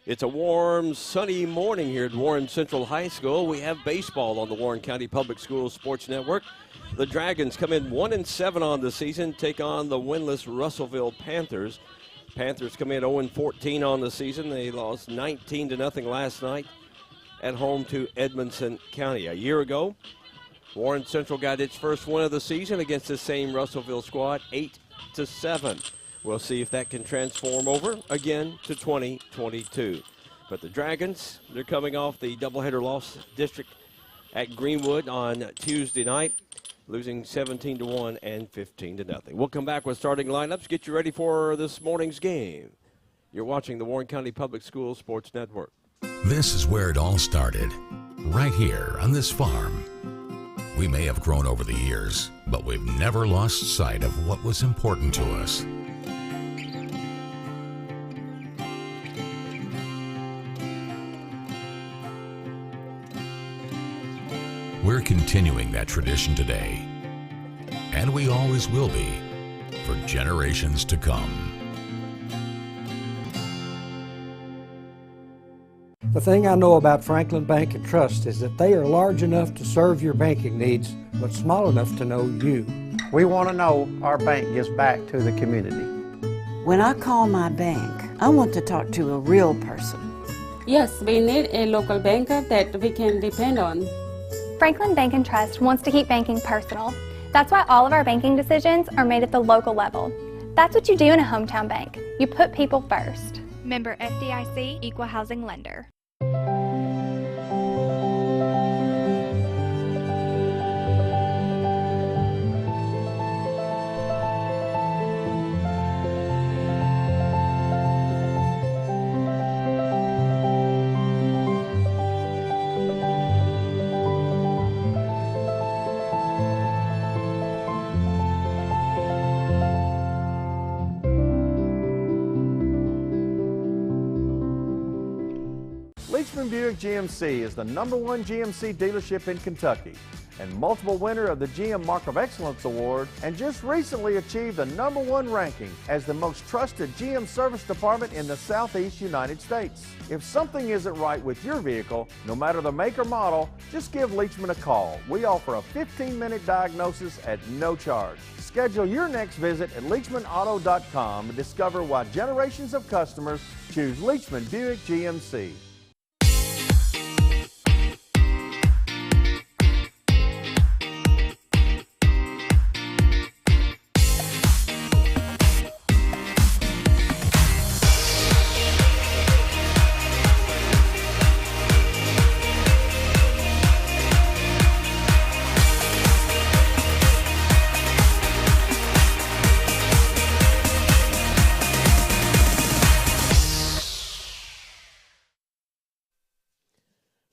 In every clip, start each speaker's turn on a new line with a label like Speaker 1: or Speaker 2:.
Speaker 1: It's a warm, sunny morning here at Warren Central High School. We have baseball on the Warren County Public Schools Sports Network. The Dragons come in 1-7 on the season, take on the winless Russellville Panthers. Panthers come in 0-14 on the season. They lost 19-0 last night at home to Edmonson County. A year ago, Warren Central got its first win of the season against the same Russellville squad, 8-7. We'll see if that can transform over again to 2022. But the Dragons, they're coming off the doubleheader loss district at Greenwood on Tuesday night, losing 17-1 and 15-0. We'll come back with starting lineups, get you ready for this morning's game. You're watching the Warren County Public Schools Sports Network.
Speaker 2: This is where it all started, right here on this farm. We may have grown over the years, but we've never lost sight of what was important to us. We're continuing that tradition today, and we always will be for generations to come.
Speaker 3: The thing I know about Franklin Bank and Trust is that they are large enough to serve your banking needs, but small enough to know you.
Speaker 4: We want to know our bank gives back to the community.
Speaker 5: When I call my bank, I want to talk to a real person.
Speaker 6: Yes, we need a local banker that we can depend on.
Speaker 7: Franklin Bank and Trust wants to keep banking personal. That's why all of our banking decisions are made at the local level. That's what you do in a hometown bank. You put people first.
Speaker 8: Member FDIC, Equal Housing Lender.
Speaker 9: Buick GMC is the #1 GMC dealership in Kentucky and multiple winner of the GM Mark of Excellence Award, and just recently achieved the #1 ranking as the most trusted GM service department in the Southeast United States. If something isn't right with your vehicle, no matter the make or model, just give Leachman a call. We offer a 15-minute diagnosis at no charge. Schedule your next visit at LeachmanAuto.com and discover why generations of customers choose Leachman Buick GMC.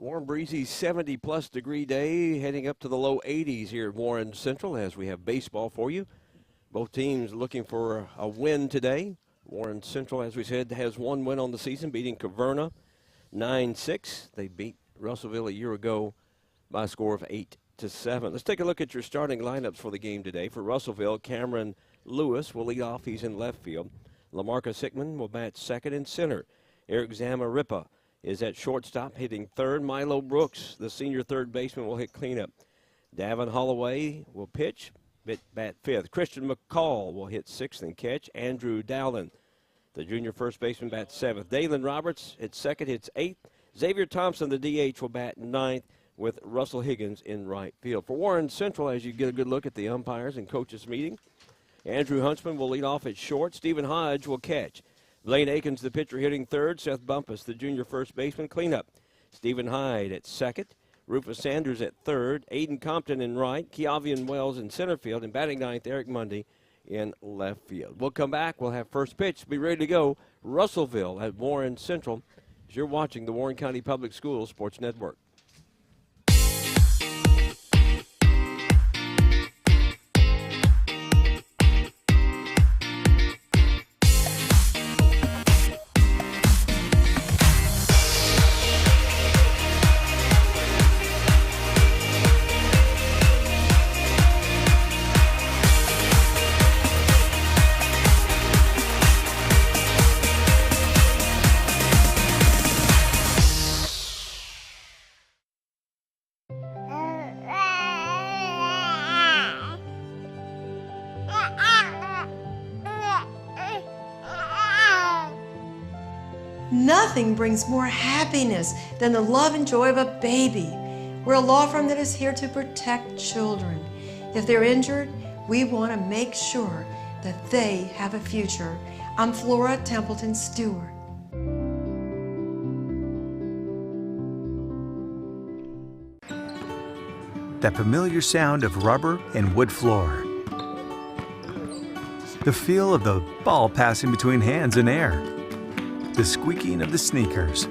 Speaker 1: Warm, breezy, 70-plus degree day, heading up to the low 80s here at Warren Central as we have baseball for you. Both teams looking for a win today. Warren Central, as we said, has one win on the season, beating Caverna 9-6. They beat Russellville a year ago by a score of 8-7. Let's take a look at your starting lineups for the game today. For Russellville, Cameron Lewis will lead off. He's in left field. Lamarcus Hickman will bat second and center. Eric Zamarripa is at shortstop, hitting third. Milo Brooks, the senior third baseman, will hit cleanup. Davin Holloway will pitch, bat fifth. Christian McCall will hit sixth and catch. Andrew Dowland, the junior first baseman, bats seventh. Dalen Roberts hits second, hits eighth. Xavier Thompson, the DH, will bat ninth, with Russell Higgins in right field. For Warren Central, as you get a good look at the umpires and coaches meeting, Andrew Huntsman will lead off at short. Stephen Hodge will catch. Blaine Akins, the pitcher, hitting third. Seth Bumpus, the junior first baseman, cleanup. Stephen Hyde at second. Rufus Sanders at third. Aiden Compton in right. Keavian Wells in center field. And batting ninth, Eric Mundy in left field. We'll come back. We'll have first pitch. Be ready to go. Russellville at Warren Central as you're watching the Warren County Public Schools Sports Network.
Speaker 10: Nothing brings more happiness than the love and joy of a baby. We're a law firm that is here to protect children. If they're injured, we want to make sure that they have a future. I'm Flora Templeton Stewart.
Speaker 11: That familiar sound of rubber and wood floor. The feel of the ball passing between hands in air. The squeaking of the sneakers.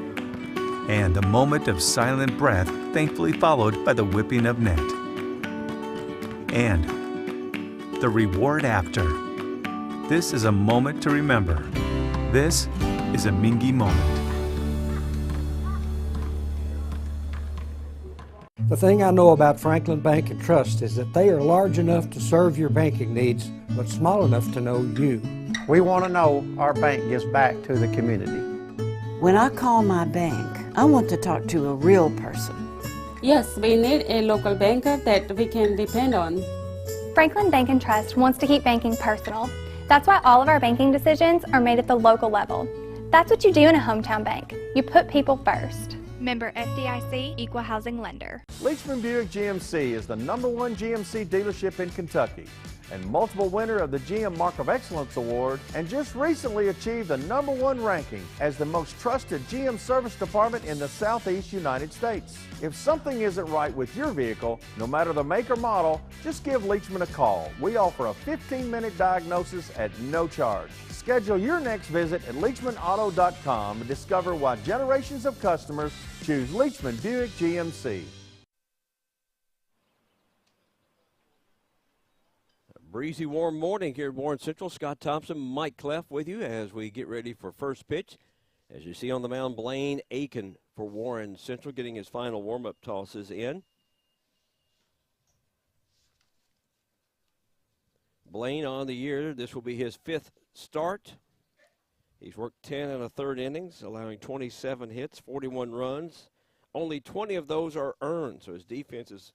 Speaker 11: And a moment of silent breath, thankfully followed by the whipping of net. And the reward after. This is a moment to remember. This is a Mingy moment.
Speaker 3: The thing I know about Franklin Bank and Trust is that they are large enough to serve your banking needs, but small enough to know you.
Speaker 4: We want to know our bank gives back to the community.
Speaker 5: When I call my bank, I want to talk to a real person.
Speaker 6: Yes, we need a local banker that we can depend on.
Speaker 7: Franklin Bank and Trust wants to keep banking personal. That's why all of our banking decisions are made at the local level. That's what you do in a hometown bank. You put people first.
Speaker 8: Member FDIC, Equal Housing Lender.
Speaker 9: Leachman Buick GMC is the #1 GMC dealership in Kentucky and multiple winner of the GM Mark of Excellence Award, and just recently achieved the #1 ranking as the most trusted GM service department in the Southeast United States. If something isn't right with your vehicle, no matter the make or model, just give Leachman a call. We offer a 15-minute diagnosis at no charge. Schedule your next visit at LeachmanAuto.com and discover why generations of customers choose Leachman Buick GMC.
Speaker 1: Breezy, warm morning here at Warren Central. Scott Thompson, Mike Cleff with you as we get ready for first pitch. As you see on the mound, Blaine Aiken for Warren Central getting his final warm-up tosses in. Blaine on the year. This will be his 5th start. He's worked 10 1/3 innings, allowing 27 hits, 41 runs. Only 20 of those are earned, so his defense has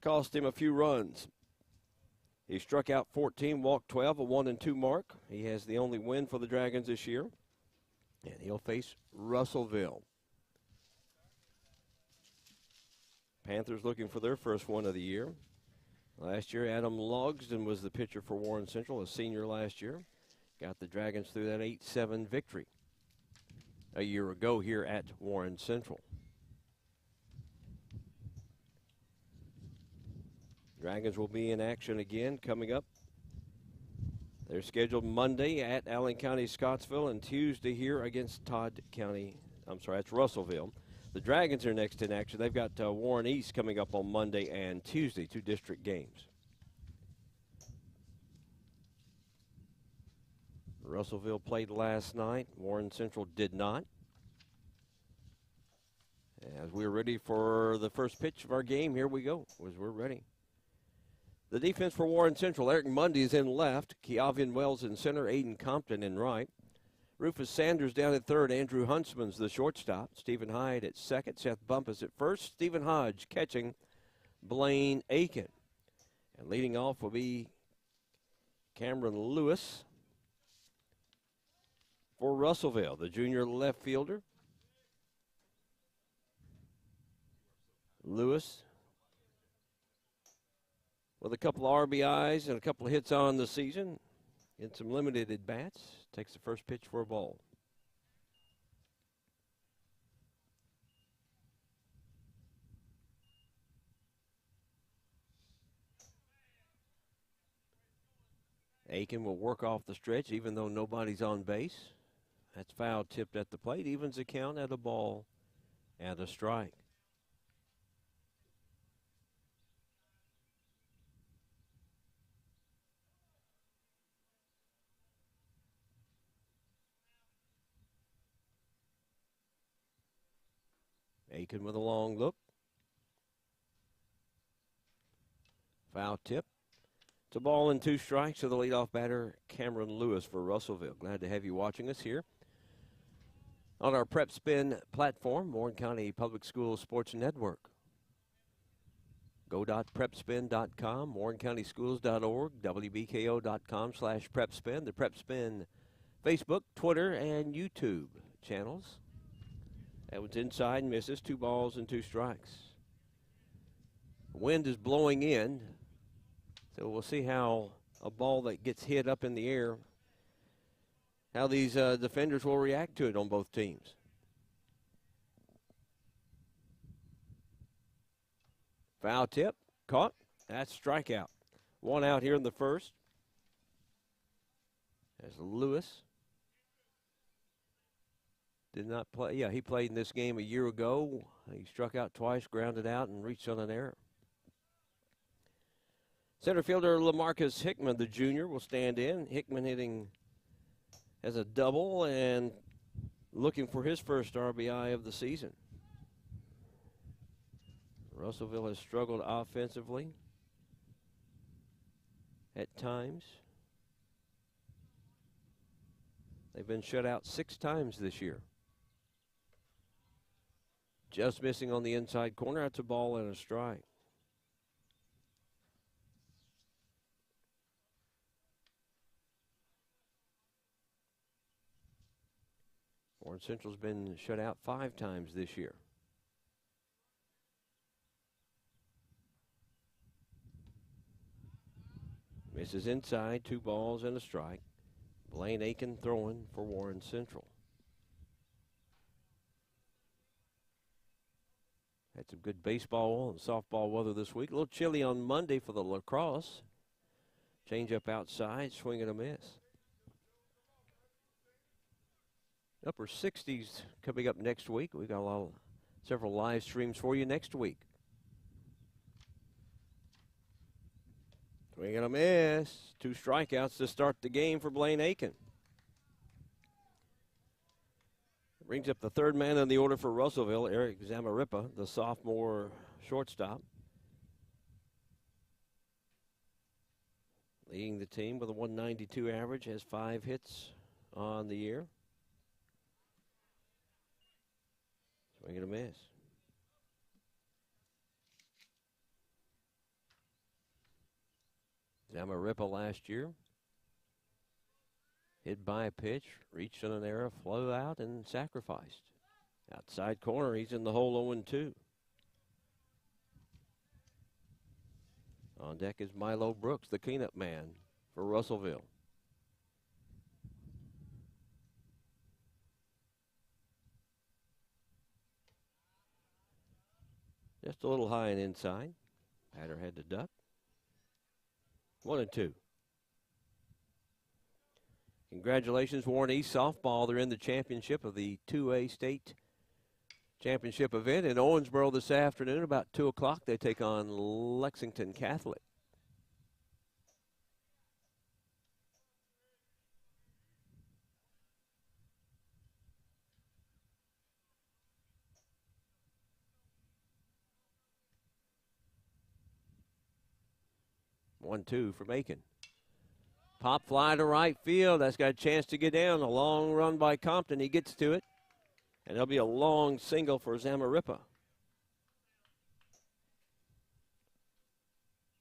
Speaker 1: cost him a few runs. He struck out 14, walked 12, a 1-2 mark. He has the only win for the Dragons this year. And he'll face Russellville. Panthers looking for their first one of the year. Last year, Adam Logsdon was the pitcher for Warren Central, a senior last year. Got the Dragons through that 8-7 victory a year ago here at Warren Central. Dragons will be in action again coming up. They're scheduled Monday at Allen County, Scottsville, and Tuesday here against that's Russellville. The Dragons are next in action. They've got Warren East coming up on Monday and Tuesday, 2 district games. Russellville played last night. Warren Central did not. As we're ready for the first pitch of our game, here we go, as we're ready. The defense for Warren Central, Eric Mundy is in left, Keavian Wells in center, Aiden Compton in right. Rufus Sanders down at third, Andrew Huntsman's the shortstop, Stephen Hyde at second, Seth Bumpus at first, Stephen Hodge catching Blaine Aiken. And leading off will be Cameron Lewis for Russellville, the junior left fielder. Lewis with a couple of RBIs and a couple of hits on the season in some limited at-bats. Takes the first pitch for a ball. Aiken will work off the stretch even though nobody's on base. That's foul tipped at the plate. Evens the count at a ball and a strike. Aiken with a long look. Foul tip. It's a ball and 2 strikes to the leadoff batter, Cameron Lewis for Russellville. Glad to have you watching us here on our Prep Spin platform, Warren County Public Schools Sports Network. Go.prepspin.com, warrencountyschools.org, wbko.com/prepspin. The Prep Spin Facebook, Twitter, and YouTube channels. That was inside and misses. 2 balls and 2 strikes. Wind is blowing in, so we'll see how a ball that gets hit up in the air, how these defenders will react to it on both teams. Foul tip, caught. That's strikeout. 1 out here in the first. As Lewis did not play. Yeah, he played in this game a year ago. He struck out twice, grounded out, and reached on an error. Center fielder Lamarcus Hickman, the junior, will stand in. Hickman hitting as a double and looking for his first RBI of the season. Russellville has struggled offensively at times. They've been shut out 6 times this year. Just missing on the inside corner. That's a ball and a strike. Warren Central's been shut out 5 times this year. Misses inside, 2 balls and a strike. Blaine Aiken throwing for Warren Central. Had some good baseball and softball weather this week. A little chilly on Monday for the lacrosse. Change up outside, swing and a miss. Upper 60s coming up next week. We got several live streams for you next week. Swing and a miss. 2 strikeouts to start the game for Blaine Aiken. Brings up the 3rd man in the order for Russellville, Eric Zamarripa, the sophomore shortstop. Leading the team with a 192 average, has 5 hits on the year. Swing and a miss. Zamarripa last year hit by a pitch, reached on an error, flew out, and sacrificed. Outside corner, he's in the hole 0-2. On deck is Milo Brooks, the cleanup man for Russellville. Just a little high and inside. Batter had to duck. 1-2. Congratulations, Warren East softball. They're in the championship of the 2A state championship event in Owensboro this afternoon. About 2 o'clock, they take on Lexington Catholic. One-two from Aiken. Pop fly to right field. That's got a chance to get down. A long run by Compton. He gets to it. And there'll be a long single for Zamarripa.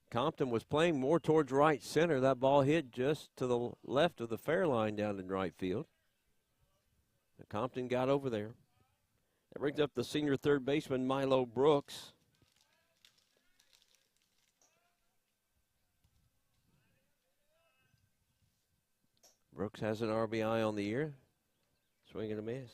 Speaker 1: Compton was playing more towards right center. That ball hit just to the left of the fair line down in right field. And Compton got over there. That brings up the senior 3rd baseman, Milo Brooks. Brooks has an RBI on the year. Swing and a miss.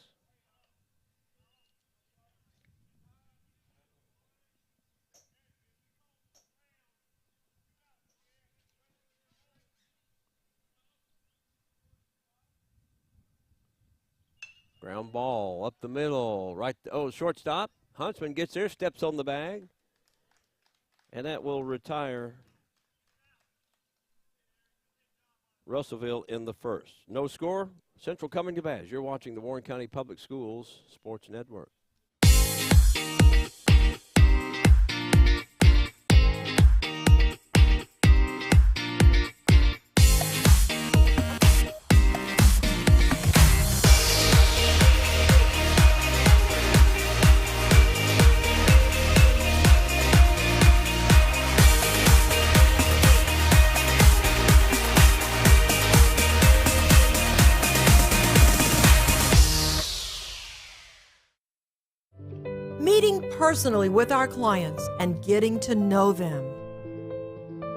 Speaker 1: Ground ball up the middle. Right. Shortstop. Huntsman gets there, steps on the bag. And that will retire Russellville in the first. No score. Central coming to bat. You're watching the Warren County Public Schools Sports Network.
Speaker 10: personally with our clients and getting to know them.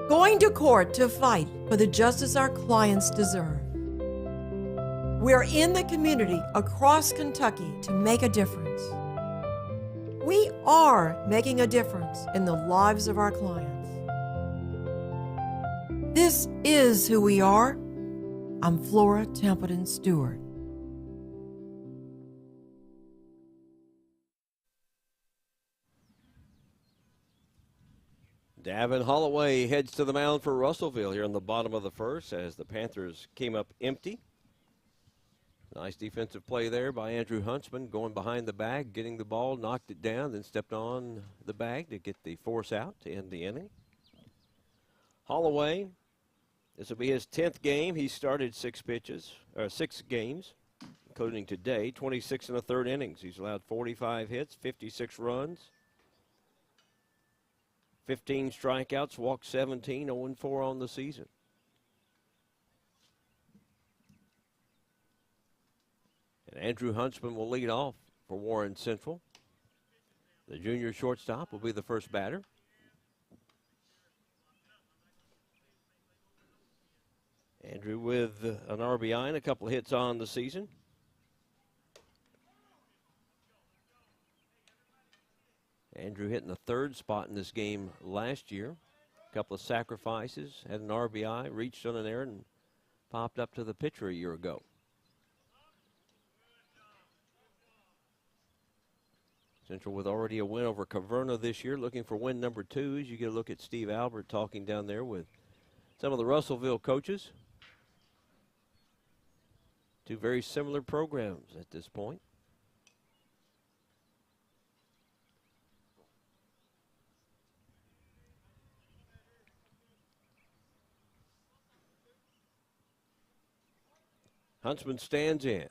Speaker 10: Going to court to fight for the justice our clients deserve. We're in the community across Kentucky to make a difference. We are making a difference in the lives of our clients. This is who we are. I'm Flora Templeton Stewart.
Speaker 1: Davin Holloway heads to the mound for Russellville here in the bottom of the first as the Panthers came up empty. Nice defensive play there by Andrew Huntsman, going behind the bag, getting the ball, knocked it down, then stepped on the bag to get the force out to end the inning. Holloway, this will be his 10th game. He started 6 games, including today, 26 in the third innings. He's allowed 45 hits, 56 runs. 15 strikeouts, walked 17, 0-4 on the season. And Andrew Huntsman will lead off for Warren Central. The junior shortstop will be the first batter. Andrew with an RBI and a couple of hits on the season. Andrew hitting the 3rd spot in this game last year. A couple of sacrifices, had an RBI, reached on an error, and popped up to the pitcher a year ago. Central with already a win over Caverna this year, looking for win number 2 as you get a look at Steve Albert talking down there with some of the Russellville coaches. 2 very similar programs at this point. Huntsman stands in.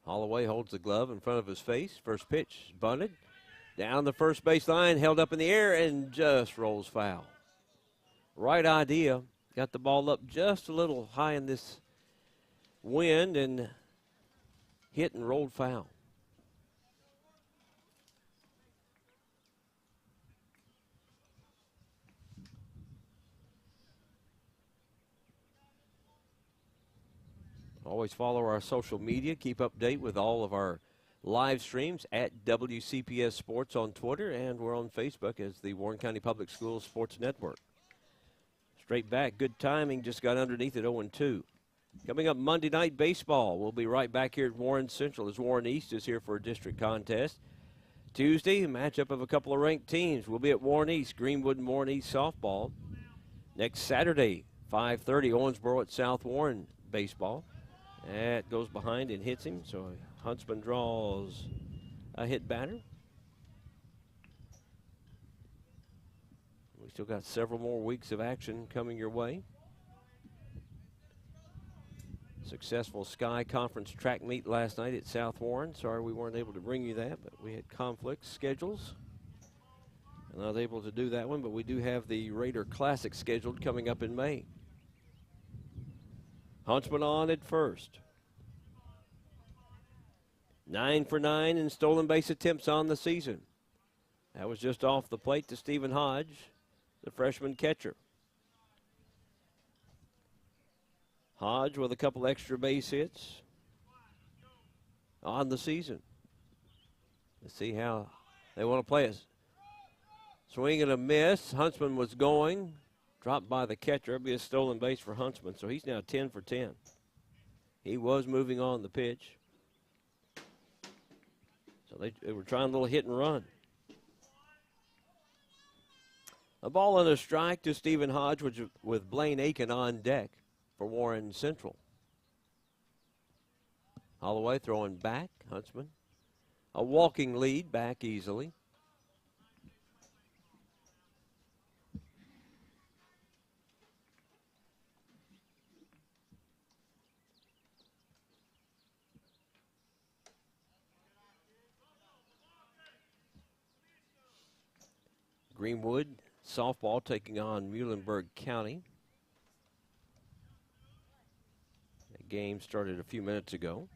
Speaker 1: Holloway holds the glove in front of his face. First pitch bunted. Down the first base line, held up in the air, and just rolls foul. Right idea. Got the ball up just a little high in this wind and hit and rolled foul. Always follow our social media. Keep update with all of our live streams at WCPS Sports on Twitter, and we're on Facebook as the Warren County Public Schools Sports Network. Straight back, good timing, just got underneath at 0-2. Coming up Monday Night Baseball. We'll be right back here at Warren Central as Warren East is here for a district contest. Tuesday, a matchup of a couple of ranked teams. We'll be at Warren East, Greenwood and Warren East softball. Next Saturday, 5:30, Owensboro at South Warren baseball. That goes behind and hits him, so Huntsman draws a hit batter. We still got several more weeks of action coming your way. Successful Sky Conference track meet last night at South Warren. Sorry we weren't able to bring you that, but we had conflict schedules. I'm not able to do that one, but we do have the Raider Classic scheduled coming up in May. Huntsman on at first. 9 for 9 in stolen base attempts on the season. That was just off the plate to Stephen Hodge, the freshman catcher. Hodge with a couple extra base hits on the season. Let's see how they want to play it. Swing and a miss. Huntsman was going. Dropped by the catcher. It'll be a stolen base for Huntsman, so he's now 10 for 10. He was moving on the pitch. So they were trying a little hit and run. A ball and a strike to Stephen Hodge with Blaine Aiken on deck for Warren Central. Holloway throwing back. Huntsman. A walking lead, back easily. Greenwood softball taking on Muhlenberg County. The game started a few minutes ago.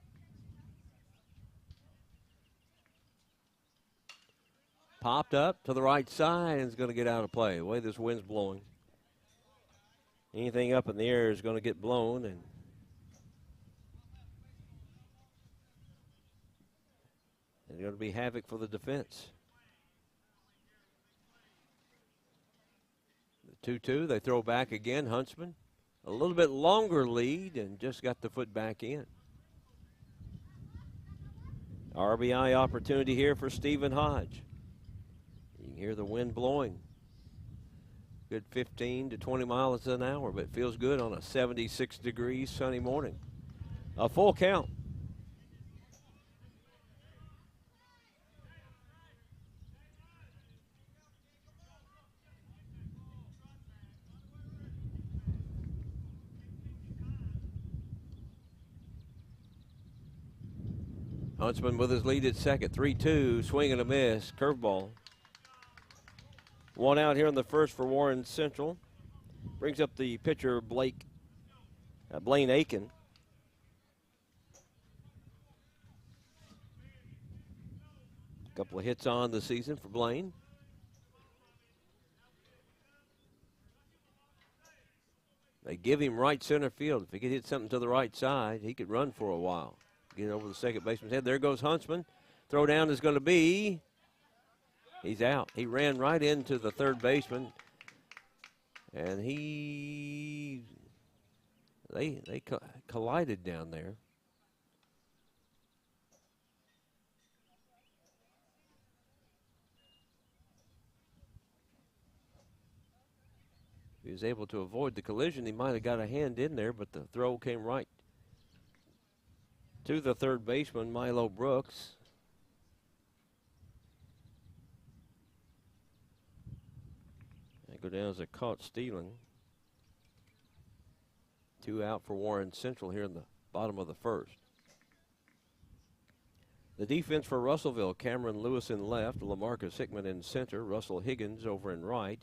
Speaker 1: Popped up to the right side and is going to get out of play. The way this wind's blowing, anything up in the air is going to get blown, and it's going to be havoc for the defense. The 2-2, they throw back again. Huntsman, a little bit longer lead and just got the foot back in. RBI opportunity here for Stephen Hodge. You can hear the wind blowing. Good 15 to 20 miles an hour, but it feels good on a 76-degree sunny morning. A full count. Huntsman with his lead at second. 3-2, swing and a miss, curveball. One out here in the first for Warren Central. Brings up the pitcher, Blaine Aiken. A couple of hits on the season for Blaine. They give him right center field. If he could hit something to the right side, he could run for a while. Get over the second baseman's head. There goes Huntsman. Throw down is going to be. He's out. He ran right into the third baseman. And they collided down there. If he was able to avoid the collision, he might have got a hand in there, but the throw came right to the third baseman, Milo Brooks. They go down as a caught stealing. 2 out for Warren Central here in the bottom of the first. The defense for Russellville, Cameron Lewis in left, Lamarcus Hickman in center, Russell Higgins over in right,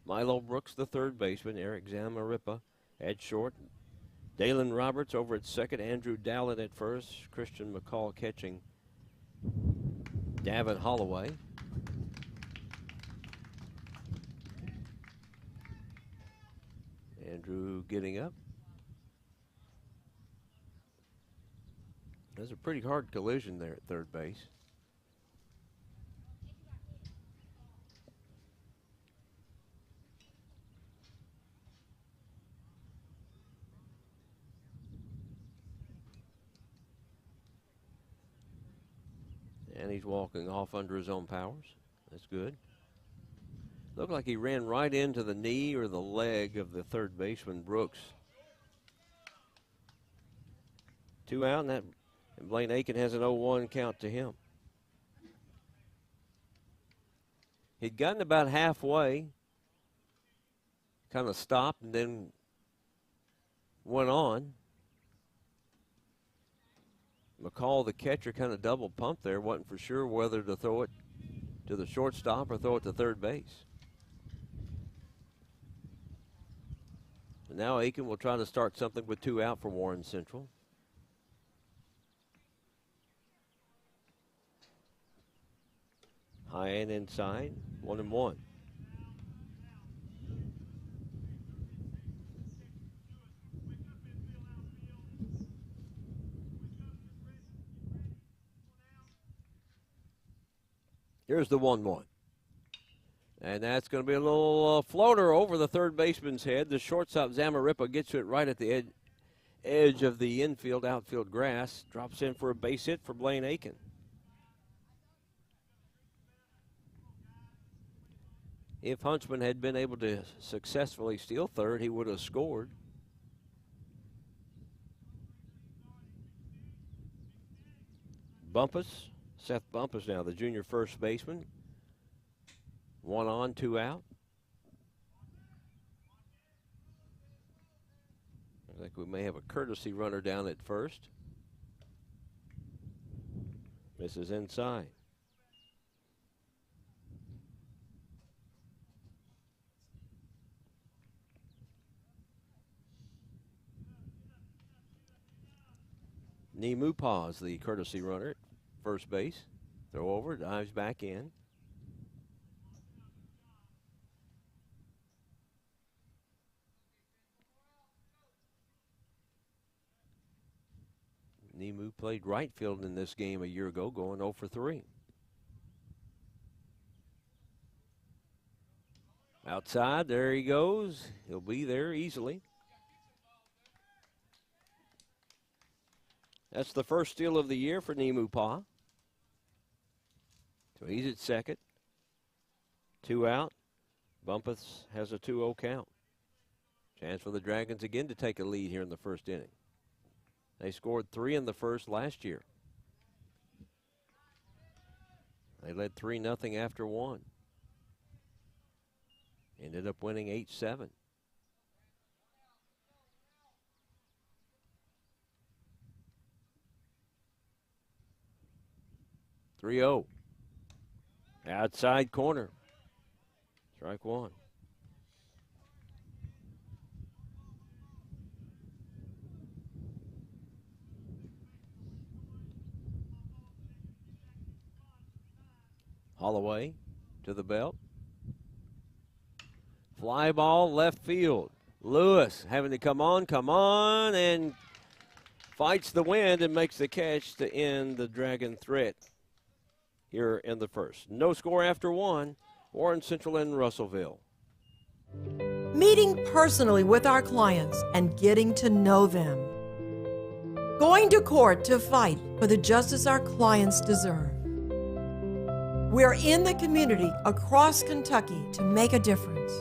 Speaker 1: Milo Brooks the third baseman, Eric Zamarripa at short, Dalen Roberts over at second, Andrew Dallin at first, Christian McCall catching Davin Holloway. Andrew getting up. There's a pretty hard collision there at third base. And he's walking off under his own powers. That's good. Looked like he ran right into the knee or the leg of the third baseman, Brooks. 2 out, and Blaine Aiken has an 0-1 count to him. He'd gotten about halfway, kind of stopped, and then went on. McCall, the catcher, kind of double pumped there. Wasn't for sure whether to throw it to the shortstop or throw it to third base. And now Aiken will try to start something with 2 out for Warren Central. High and inside, 1-1. Here's the 1-1. And that's going to be a little floater over the third baseman's head. The shortstop, Zamarripa, gets it right at the edge of the infield, outfield grass. Drops in for a base hit for Blaine Aiken. If Huntsman had been able to successfully steal third, he would have scored. Seth Bumpus now, the junior first baseman. 1 on, 2 out. Looks like we may have a courtesy runner down at first. Misses inside. Nemu Paz, the courtesy runner at first base. Throw over, dives back in. Nemu played right field in this game a year ago, going 0 for 3. Outside, there he goes. He'll be there easily. That's the first steal of the year for Nemu Pa. So he's at second. 2 out. Bumpus has a 2-0 count. Chance for the Dragons again to take a lead here in the first inning. They scored 3 in the first last year. They led 3-0 after 1. Ended up winning 8-7. (3-0). Outside corner. Strike 1. Holloway to the belt. Fly ball left field. Lewis having to come on, and fights the wind and makes the catch to end the Dragon threat here in the first. No score after 1. Warren Central and Russellville.
Speaker 10: Meeting personally with our clients and getting to know them. Going to court to fight for the justice our clients deserve. We're in the community across Kentucky to make a difference.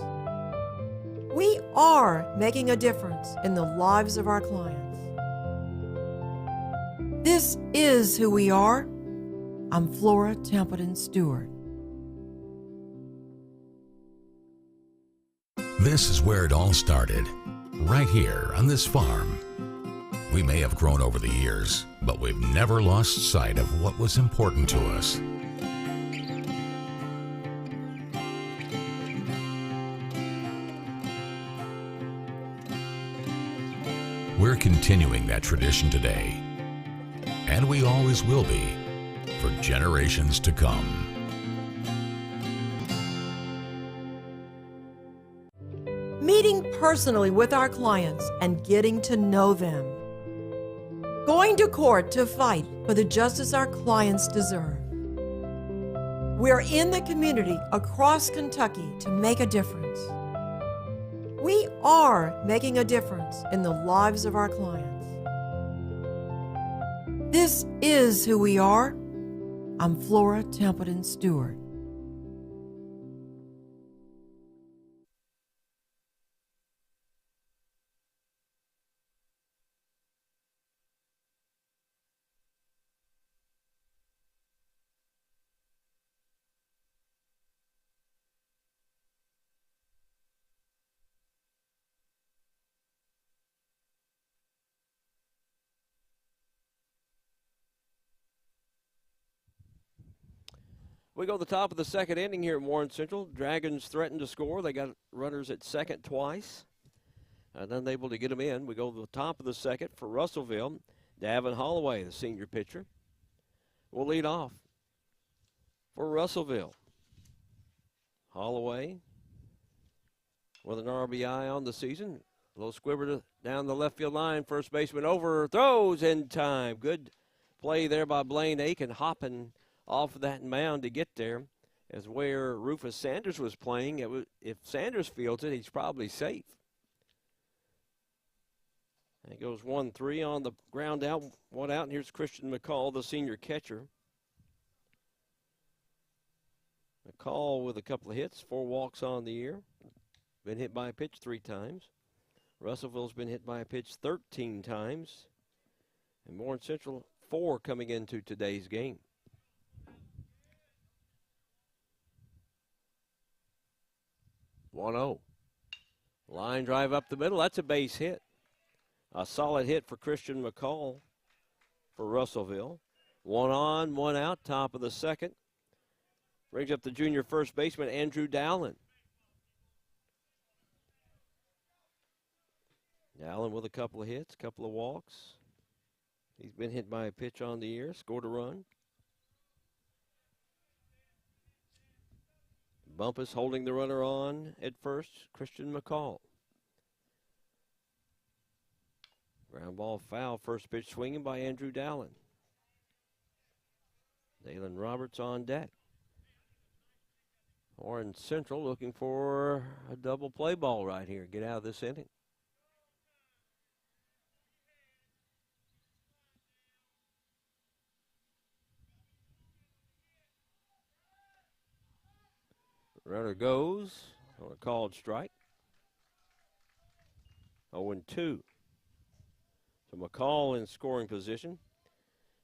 Speaker 10: We are making a difference in the lives of our clients. This is who we are. I'm Flora Templeton Stewart.
Speaker 2: This is where it all started, right here on this farm. We may have grown over the years, but we've never lost sight of what was important to us. We're continuing that tradition today, and we always will be for generations to come.
Speaker 10: Meeting personally with our clients and getting to know them. Going to court to fight for the justice our clients deserve. We're in the community across Kentucky to make a difference. We are making a difference in the lives of our clients. This is who we are. I'm Flora Templeton Stewart.
Speaker 1: We go to the top of the second inning here at Warren Central. Dragons threatened to score. They got runners at second twice and unable to get them in. We go to the top of the second for Russellville. Davin Holloway, the senior pitcher, will lead off for Russellville. Holloway with an RBI on the season. A little squibber down the left field line. First baseman over, throws in time. Good play there by Blaine Aiken, hopping off of that mound to get there. As where Rufus Sanders was playing, if Sanders fields it, he's probably safe. And it goes 1-3 on the ground out, 1 out, and here's Christian McCall, the senior catcher. McCall with a couple of hits, 4 walks on the year. Been hit by a pitch 3 times. Russellville's been hit by a pitch 13 times. And Warren Central 4 coming into today's game. (1-0). Line drive up the middle. That's a base hit. A solid hit for Christian McCall for Russellville. 1 on, 1 out, top of the second. Brings up the junior first baseman, Andrew Dowland. Dowland with a couple of hits, couple of walks. He's been hit by a pitch on the year, scored a run. Bumpus holding the runner on at first, Christian McCall. Ground ball foul. First pitch swinging by Andrew Dowling. Dalen Roberts on deck. Warren Central looking for a double play ball right here. Get out of this inning. Runner goes on a called strike. 0-2. So McCall in scoring position.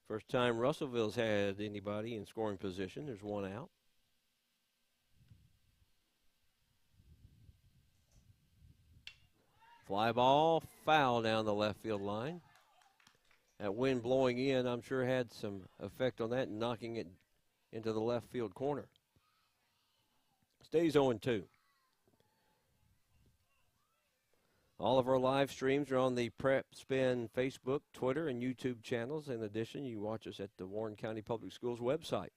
Speaker 1: First time Russellville's had anybody in scoring position. There's one out. Fly ball, foul down the left field line. That wind blowing in, I'm sure, had some effect on that, knocking it into the left field corner. Stays 0-2. All of our live streams are on the Prep Spin Facebook, Twitter, and YouTube channels. In addition, you watch us at the Warren County Public Schools website.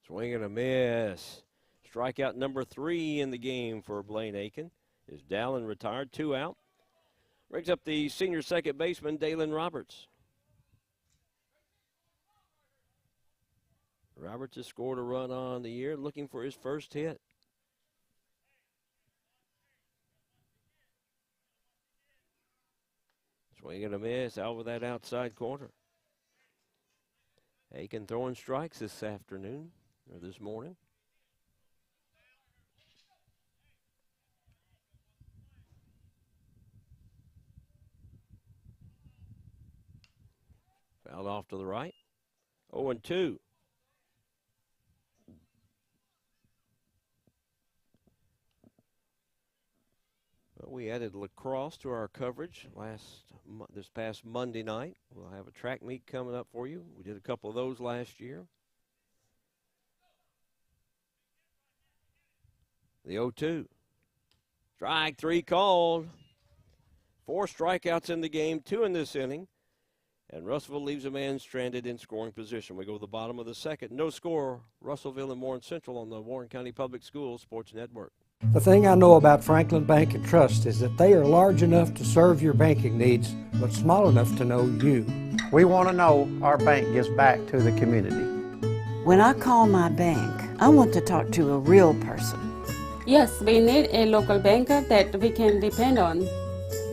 Speaker 1: Swing and a miss. Strikeout number 3 in the game for Blaine Aiken. Is Dallin retired, 2 out. Brings up the senior second baseman, Dalen Roberts. Roberts has scored a run on the year, looking for his first hit. Swing and a miss out with that outside corner. Aiken throwing strikes this afternoon, or this morning. Fouled off to the right. 0-2. Well, we added lacrosse to our coverage this past Monday night. We'll have a track meet coming up for you. We did a couple of those last year. The 0-2. Strike 3 called. 4 strikeouts in the game, 2 in this inning. And Russellville leaves a man stranded in scoring position. We go to the bottom of the second. No score, Russellville and Warren Central on the Warren County Public Schools Sports Network.
Speaker 3: The thing I know about Franklin Bank and Trust is that they are large enough to serve your banking needs, but small enough to know you.
Speaker 4: We want to know our bank gives back to the community.
Speaker 5: When I call my bank, I want to talk to a real person.
Speaker 6: Yes, we need a local banker that we can depend on.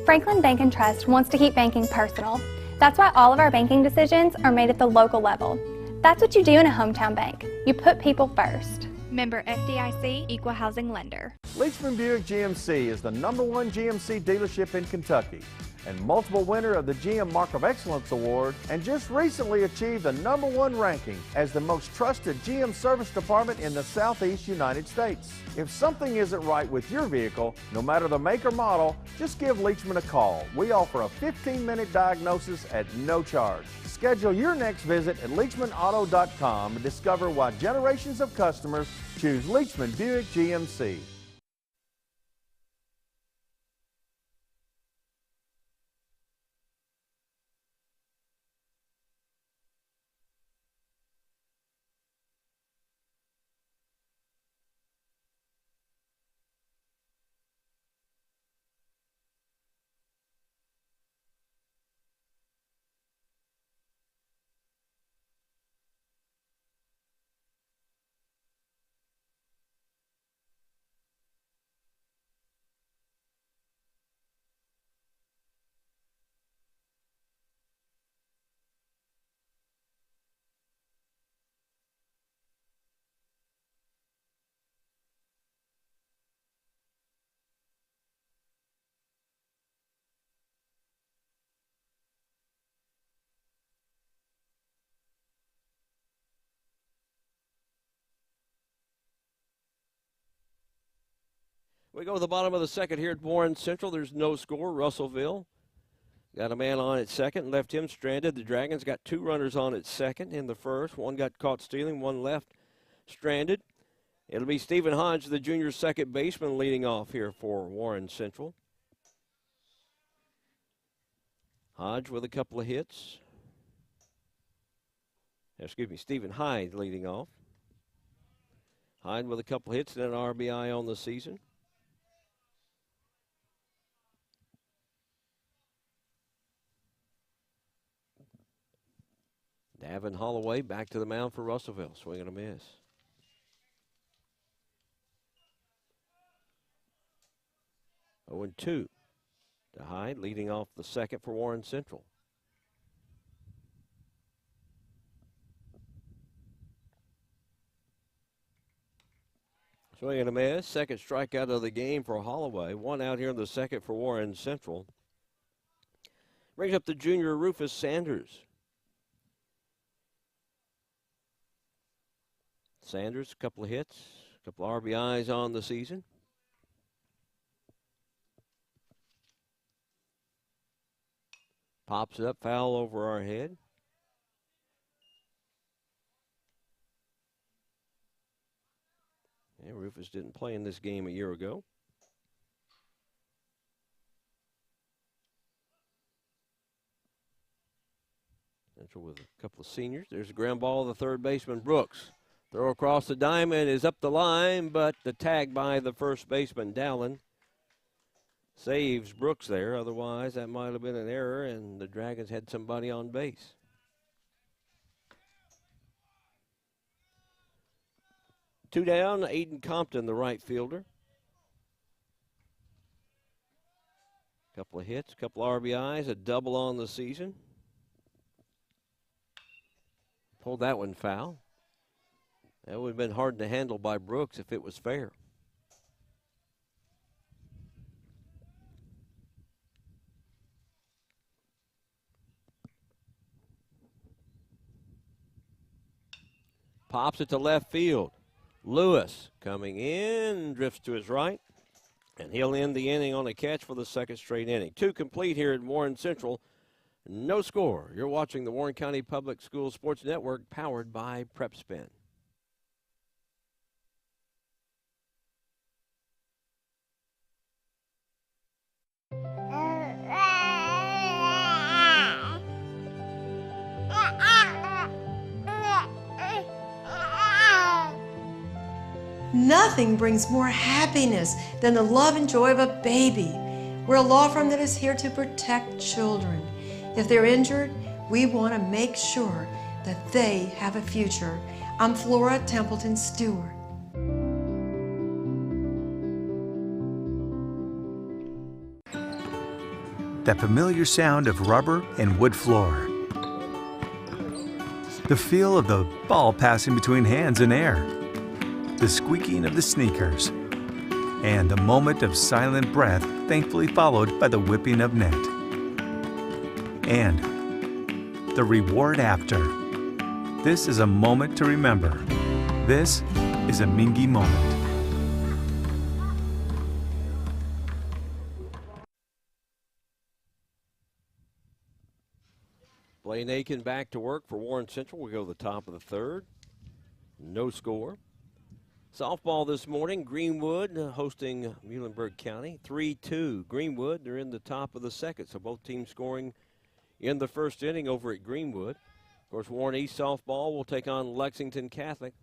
Speaker 7: Franklin Bank and Trust wants to keep banking personal. That's why all of our banking decisions are made at the local level. That's what you do in a hometown bank. You put people first.
Speaker 8: Member FDIC, Equal Housing Lender.
Speaker 9: Leachman Buick GMC is the #1 GMC dealership in Kentucky and multiple winner of the GM Mark of Excellence Award, and just recently achieved the #1 ranking as the most trusted GM service department in the Southeast United States. If something isn't right with your vehicle, no matter the make or model, just give Leachman a call. We offer a 15-minute diagnosis at no charge. Schedule your next visit at LeachmanAuto.com and discover why generations of customers choose Leachman Buick GMC.
Speaker 1: We go to the bottom of the second here at Warren Central. There's no score. Russellville got a man on at second, left him stranded. The Dragons got 2 runners on at second in the first. One got caught stealing, one left stranded. It'll be Stephen Hodge, the junior second baseman, leading off here for Warren Central. Hodge with a couple of hits. Excuse me, Stephen Hyde leading off. Hyde with a couple of hits and an RBI on the season. Davin Holloway back to the mound for Russellville. Swing and a miss. Oh, and 2 to Hyde, leading off the second for Warren Central. Swing and a miss. Second strikeout of the game for Holloway. 1 out here in the second for Warren Central. Brings up the junior Rufus Sanders. Sanders, a couple of hits, a couple of RBIs on the season. Pops it up, foul over our head. Yeah, Rufus didn't play in this game a year ago. Central with a couple of seniors. There's a ground ball to the third baseman, Brooks. Throw across the diamond is up the line, but the tag by the first baseman, Dowling, saves Brooks there. Otherwise, that might have been an error, and the Dragons had somebody on base. Two down, Aiden Compton, the right fielder. Couple of hits, couple of RBIs, a double on the season. Pulled that one foul. That would have been hard to handle by Brooks if it was fair. Pops it to left field. Lewis coming in, drifts to his right, and he'll end the inning on a catch for the second straight inning. 2 complete here at Warren Central. No score. You're watching the Warren County Public Schools Sports Network, powered by Prep Spin.
Speaker 10: Nothing brings more happiness than the love and joy of a baby. We're a law firm that is here to protect children. If they're injured, we want to make sure that they have a future. I'm Flora Templeton Stewart.
Speaker 11: That familiar sound of rubber and wood floor. The feel of the ball passing between hands and air. The squeaking of the sneakers. And a moment of silent breath, thankfully followed by the whipping of net. And the reward after. This is a moment to remember. This is a Mingy moment.
Speaker 1: Blaine Aiken back to work for Warren Central. We go to the top of the third. No score. Softball this morning, Greenwood hosting Muhlenberg County. 3-2 Greenwood. They're in the top of the second, so both teams scoring in the first inning over at Greenwood. Of course, Warren East softball will take on Lexington Catholic.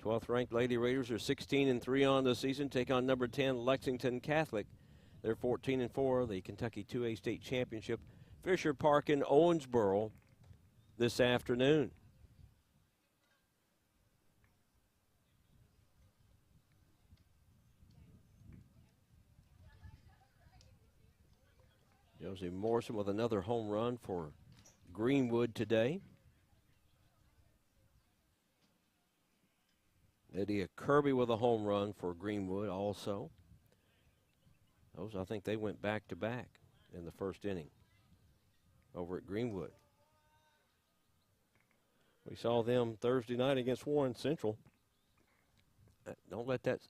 Speaker 1: 12th ranked Lady Raiders are 16-3 on the season. Take on number 10 Lexington Catholic. They're 14-4. The Kentucky 2A State Championship. Fisher Park in Owensboro this afternoon. Josie Morrison with another home run for Greenwood today. Lydia Kirby with a home run for Greenwood also. Those, I think they went back-to-back in the first inning over at Greenwood. We saw them Thursday night against Warren Central. Don't let that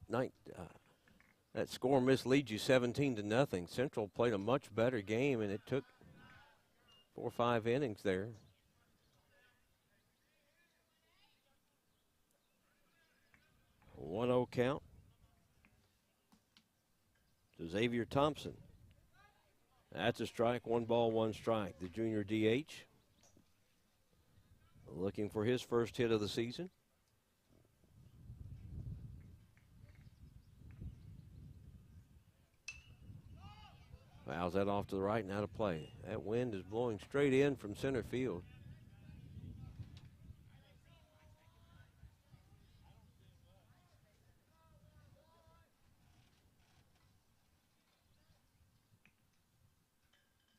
Speaker 1: that score mislead you, 17-0. Central played a much better game, and it took 4 or 5 innings there. A 1-0 count to Xavier Thompson. That's a strike. 1 ball, 1 strike. The junior DH looking for his first hit of the season. Fouls that off to the right, now to play. That wind is blowing straight in from center field.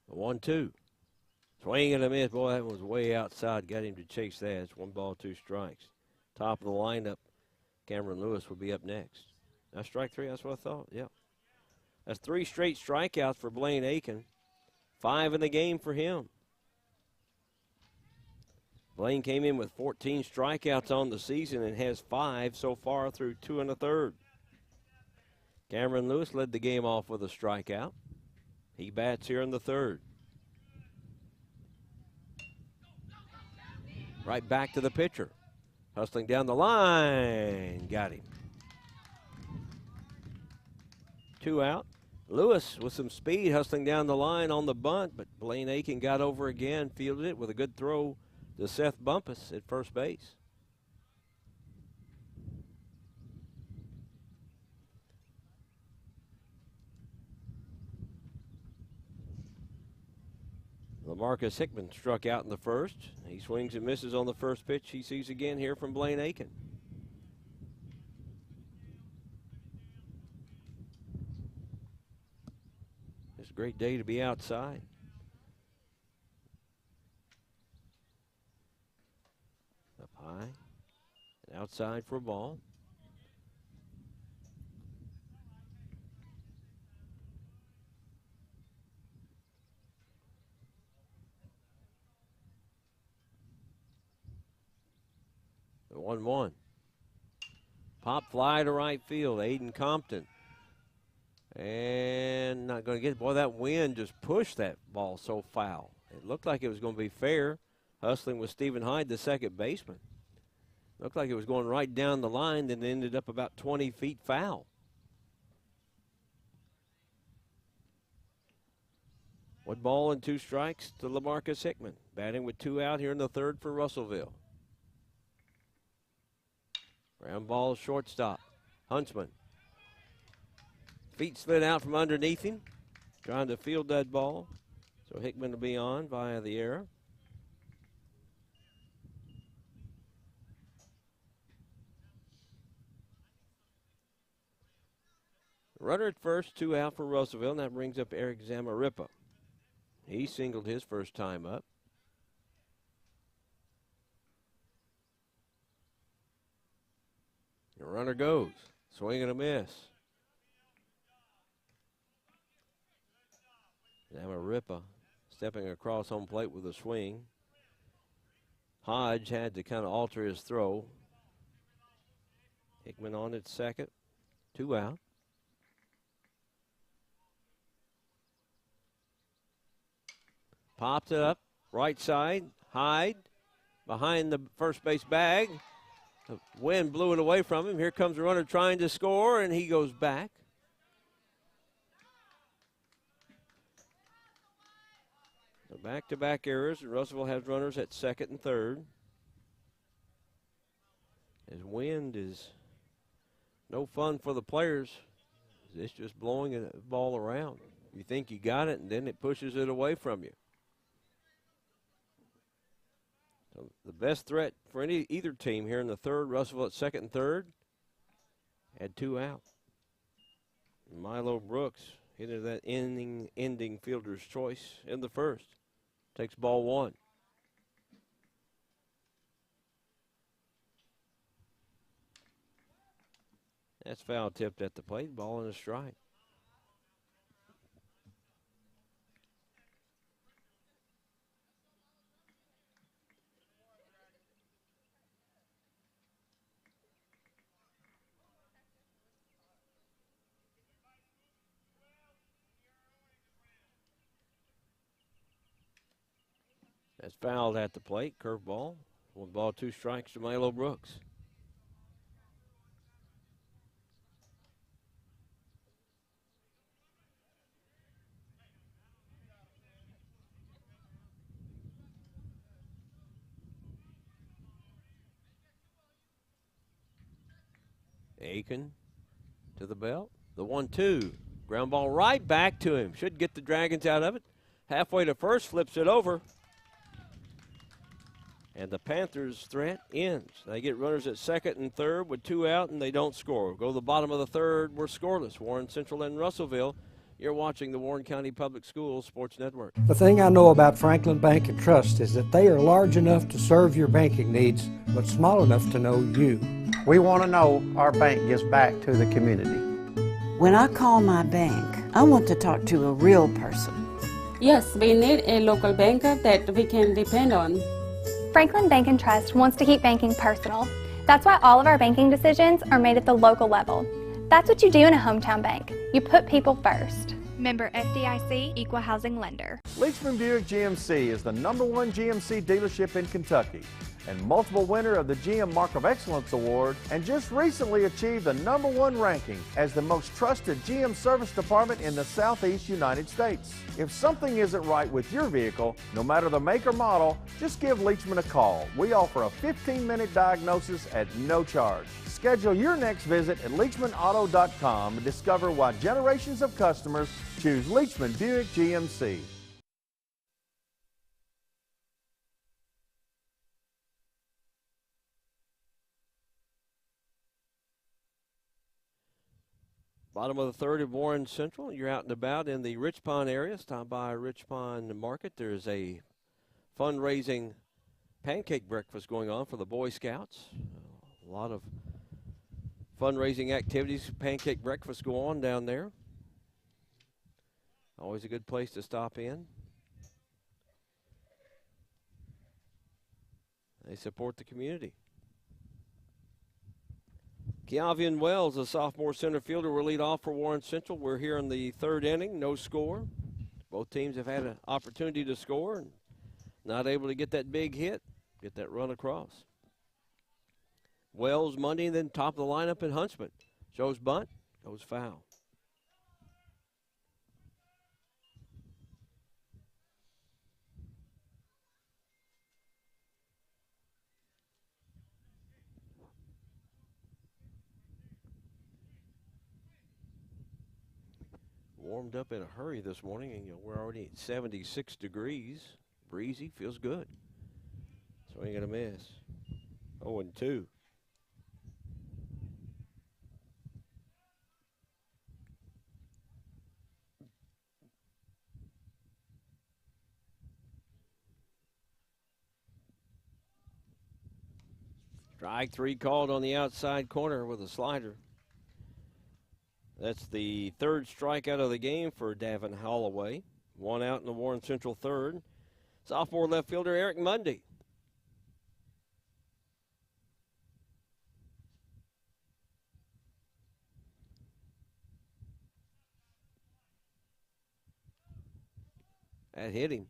Speaker 1: The 1-2. Swing and a miss. Boy, that was way outside. Got him to chase that. It's 1 ball, 2 strikes. Top of the lineup, Cameron Lewis will be up next. That's strike 3. That's what I thought. Yep. That's 3 straight strikeouts for Blaine Aiken. 5 in the game for him. Blaine came in with 14 strikeouts on the season and has 5 so far through 2 1/3. Cameron Lewis led the game off with a strikeout. He bats here in the 3rd. Right back to the pitcher. Hustling down the line. Got him. 2 out. Lewis with some speed hustling down the line on the bunt, but Blaine Aiken got over again, fielded it with a good throw to Seth Bumpus at first base. Lamarcus Hickman struck out in the 1st. He swings and misses on the first pitch he sees again here from Blaine Aiken. It's a great day to be outside. Up high and outside for a ball. The 1-1. Pop fly to right field. Aiden Compton. And not going to get it. Boy, that wind just pushed that ball so foul. It looked like it was going to be fair. Hustling with Stephen Hyde, the second baseman. Looked like it was going right down the line, then ended up about 20 feet foul. 1 ball and 2 strikes to Lamarcus Hickman. Batting with 2 out here in the 3rd for Russellville. Ground ball, shortstop. Huntsman. Feet slid out from underneath him, trying to field that ball. So Hickman will be on via the error. Runner at first, 2 out for Russellville, and that brings up Eric Zamaripa. He singled his first time up. The runner goes. Swing and a miss. Zamaripa stepping across home plate with a swing. Hodge had to kind of alter his throw. Hickman on at second. 2 out. Popped it up. Right side. Hyde behind the first base bag. The wind blew it away from him. Here comes the runner trying to score, and he goes back. So back-to-back errors. Russellville has runners at second and third. As wind is no fun for the players. It's just blowing a ball around. You think you got it, and then it pushes it away from you. So the best threat for either team here in the 3rd, Russellville at second and third, had 2 out. Milo Brooks hit into that ending fielder's choice in the 1st. Takes ball 1. That's foul tipped at the plate. Ball and a strike. That's fouled at the plate. Curveball. 1 ball, 2 strikes to Milo Brooks. Aiken to the belt. The 1-2. Ground ball right back to him. Should get the Dragons out of it. Halfway to first, flips it over. And the Panthers' threat ends. They get runners at second and third with 2 out, and they don't score. Go to the bottom of the third. We're scoreless. Warren Central and Russellville. You're watching the Warren County Public Schools Sports Network.
Speaker 3: The thing I know about Franklin Bank and Trust is that they are large enough to serve your banking needs, but small enough to know you.
Speaker 4: We want to know our bank gives back to the community.
Speaker 5: When I call my bank, I want to talk to a real person.
Speaker 6: Yes, we need a local banker that we can depend on.
Speaker 7: Franklin Bank and Trust wants to keep banking personal. That's why all of our banking decisions are made at the local level. That's what you do in a hometown bank. You put people first.
Speaker 8: Member FDIC, Equal Housing Lender.
Speaker 9: Leachman Buick GMC is the #1 GMC dealership in Kentucky and multiple winner of the GM Mark of Excellence Award, and just recently achieved the #1 ranking as the most trusted GM service department in the Southeast United States. If something isn't right with your vehicle, no matter the make or model, just give Leachman a call. We offer a 15-minute diagnosis at no charge. Schedule your next visit at LeachmanAuto.com and discover why generations of customers choose Leachman Buick GMC.
Speaker 1: Bottom of the third at Warren Central. You're out and about in the Rich Pond area. Stop by Rich Pond Market. There's a fundraising pancake breakfast going on for the Boy Scouts. A lot of fundraising activities, pancake breakfast go on down there. Always a good place to stop in. They support the community. Keavian Wells, a sophomore center fielder, will lead off for Warren Central. We're here in the third inning, no score. Both teams have had an opportunity to score and not able to get that big hit, get that run across. Wells Monday, then top of the lineup in Huntsman. Shows bunt, goes foul. Warmed up in a hurry this morning, and we're already at 76 degrees. Breezy, feels good. Swing and a miss. 0-2. Strike 3 called on the outside corner with a slider. That's the third strikeout of the game for Davin Holloway. 1 out in the Warren Central third. Sophomore left fielder Eric Mundy. That hit him.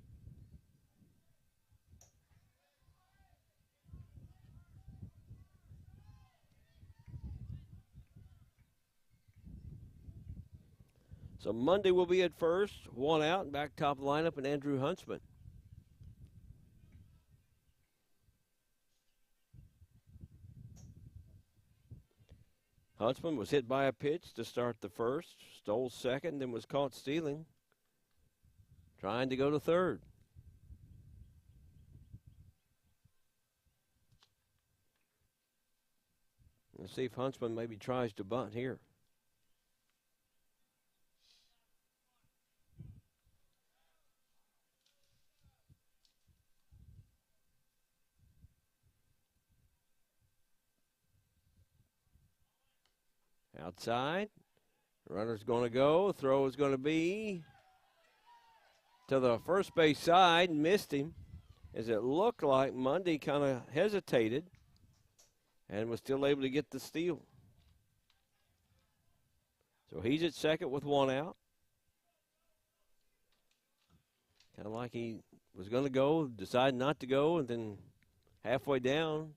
Speaker 1: So Monday will be at first, 1 out, and back top of the lineup, and Andrew Huntsman. Huntsman was hit by a pitch to start the first, stole second, then was caught stealing, trying to go to third. Let's see if Huntsman maybe tries to bunt here. Outside, runner's going to go, throw is going to be to the first base side, missed him, as it looked like Mundy kind of hesitated and was still able to get the steal. So he's at second with 1 out. Kind of like he was going to go, decided not to go, and then halfway down,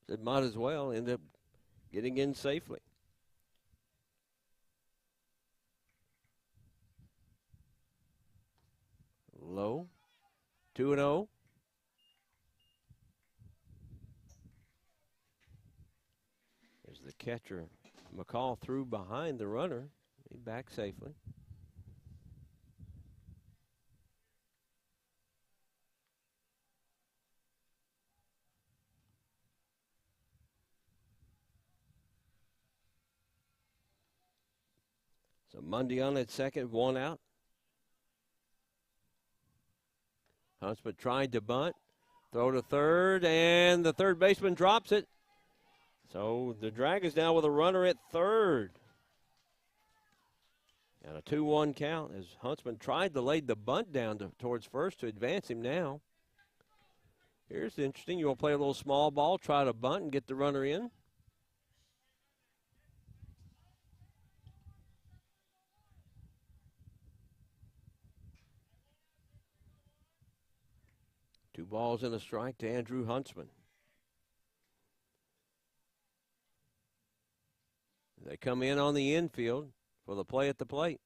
Speaker 1: said might as well, end up getting in safely. Low, 2-0. There's The catcher, McCall, threw behind the runner. He back safely. So Mundy on at second, one out. Huntsman tried to bunt, throw to third, and the third baseman drops it. So the Dragons now with a runner at third. And a 2-1 count as Huntsman tried to lay the bunt down towards first to advance him now. Here's the interesting. You want to play a little small ball, try to bunt and get the runner in. Two balls and a strike to Andrew Huntsman. They come in on the infield for the play at the plate.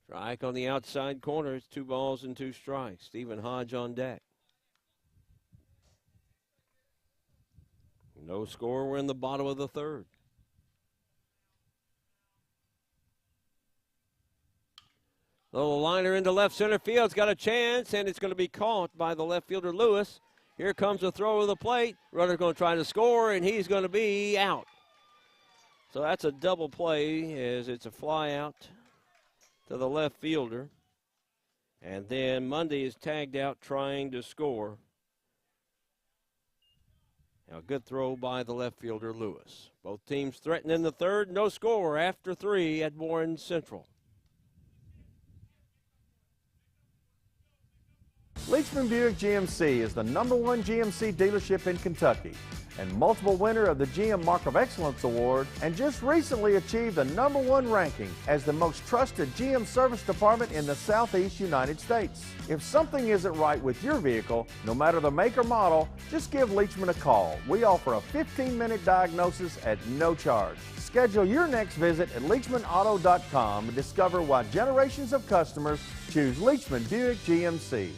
Speaker 1: Strike on the outside corner. It's 2 balls and 2 strikes. Stephen Hodge on deck. No score. We're in the bottom of the third. Little liner into left center field. It's got a chance, and it's going to be caught by the left fielder, Lewis. Here comes a throw to the plate. Runner's going to try to score, and he's going to be out. So that's a double play as it's a fly out to the left fielder. And then Mundy is tagged out trying to score. Now, good throw by the left fielder, Lewis. Both teams threaten in the third. No score after 3 at Warren Central.
Speaker 9: Leachman Buick GMC is the #1 GMC dealership in Kentucky and multiple winner of the GM Mark of Excellence Award, and just recently achieved the #1 ranking as the most trusted GM service department in the Southeast United States. If something isn't right with your vehicle, no matter the make or model, just give Leachman a call. We offer a 15-minute diagnosis at no charge. Schedule your next visit at LeachmanAuto.com and discover why generations of customers choose Leachman Buick GMC.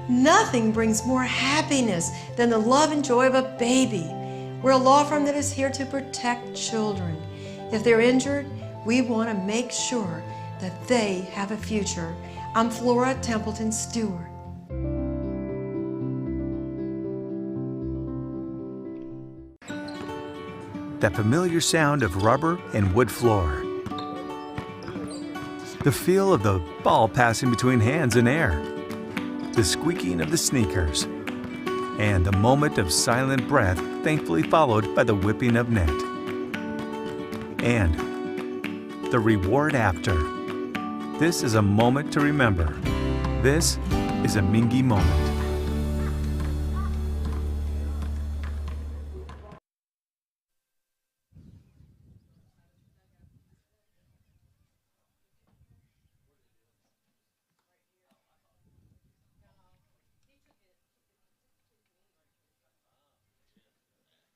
Speaker 10: Nothing brings more happiness than the love and joy of a baby. We're a law firm that is here to protect children. If they're injured, we want to make sure that they have a future. I'm Flora Templeton Stewart.
Speaker 11: That familiar sound of rubber and wood floor. The feel of the ball passing between hands and air. The squeaking of the sneakers. And a moment of silent breath thankfully followed by the whipping of net. And the reward after. This is a moment to remember. This is a Mingy moment.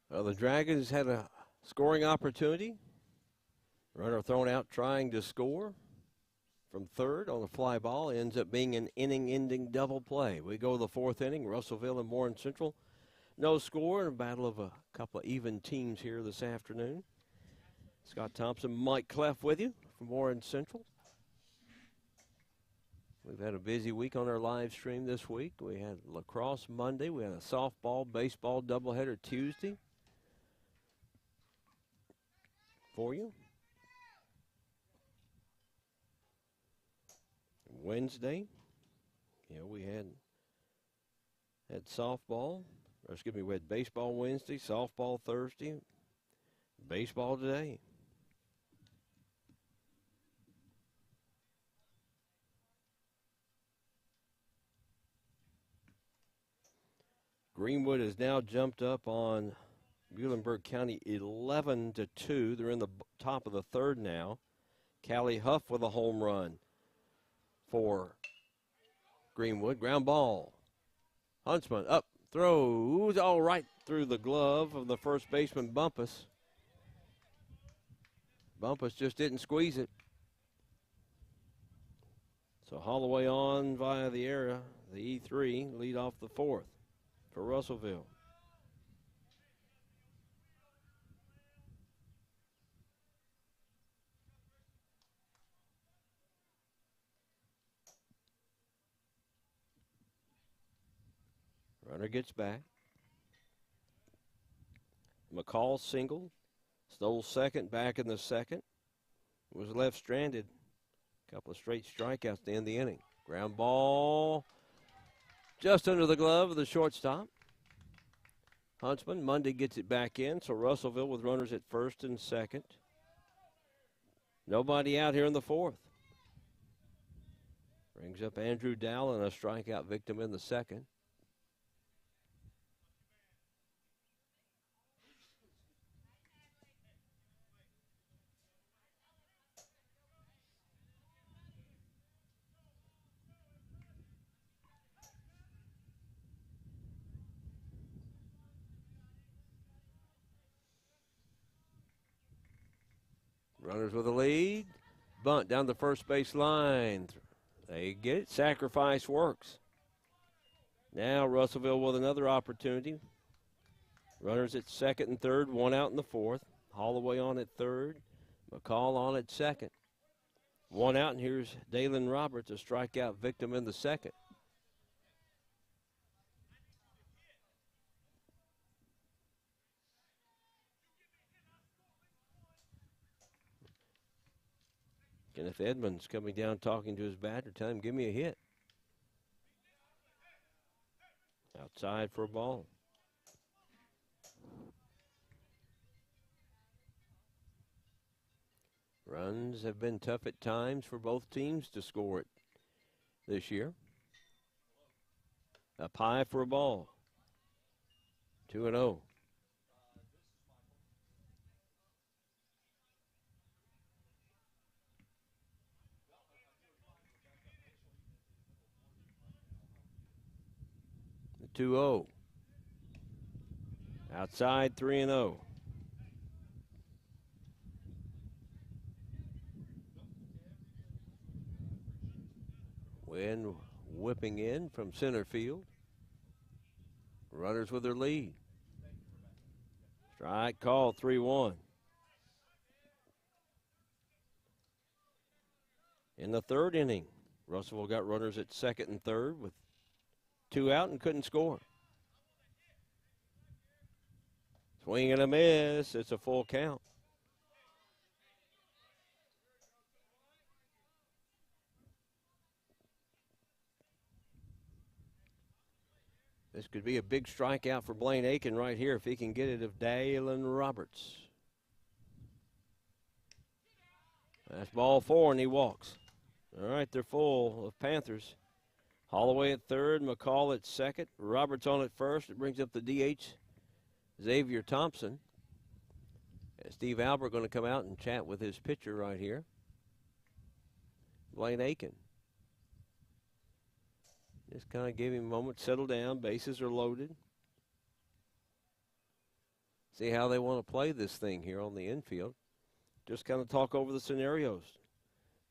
Speaker 1: Well, the Dragons had a scoring opportunity. Runner thrown out trying to score from third on a fly ball. Ends up being an inning-ending double play. We go to the 4th inning. Russellville and Warren Central. No score in a battle of a couple of even teams here this afternoon. Scott Thompson, Mike Cleff with you from Warren Central. We've had a busy week on our live stream this week. We had lacrosse Monday. We had a softball, baseball doubleheader Tuesday for you. Wednesday, we had softball, or excuse me, we had baseball Wednesday, softball Thursday, baseball today. Greenwood has now jumped up on Muhlenberg County 11-2. They're in the top of the third now. Callie Huff with a home run for Greenwood. Ground ball. Huntsman up, throws all right through the glove of the first baseman Bumpus. Bumpus just didn't squeeze it. So Holloway on via the area, the E3, lead off the fourth for Russellville. Runner gets back. McCall singled. Stole second, back in the second. Was left stranded. Couple of straight strikeouts to end the inning. Ground ball just under the glove of the shortstop. Huntsman, Monday gets it back in, so Russellville with runners at first and second. Nobody out here in the fourth. Brings up Andrew Dowell and a strikeout victim in the second. Runners with a lead. Bunt down the first base line. They get it. Sacrifice works. Now Russellville with another opportunity. Runners at second and third, one out in the fourth. Holloway on at third. McCall on at second. One out, and here's Dalen Roberts, a strikeout victim in the second. Kenneth Edmonds coming down talking to his batter, telling him, give me a hit. Outside for a ball. Runs have been tough at times for both teams to score it this year. Up high for a ball. 2-0. The 2-0. Outside 3-0. Wind whipping in from center field. Runners with their lead. Strike call, 3-1. In the third inning, Russellville got runners at second and third with two out and couldn't score. Swing and a miss. It's a full count. This could be a big strikeout for Blaine Aiken right here if he can get it of Dalen Roberts. That's ball four, and he walks. All right, they're full of Panthers. Holloway at third, McCall at second, Roberts on at first. It brings up the DH, Xavier Thompson. And Steve Albert going to come out and chat with his pitcher right here, Blaine Aiken. Just kind of give him a moment, settle down, bases are loaded. See how they want to play this thing here on the infield. Just kind of talk over the scenarios.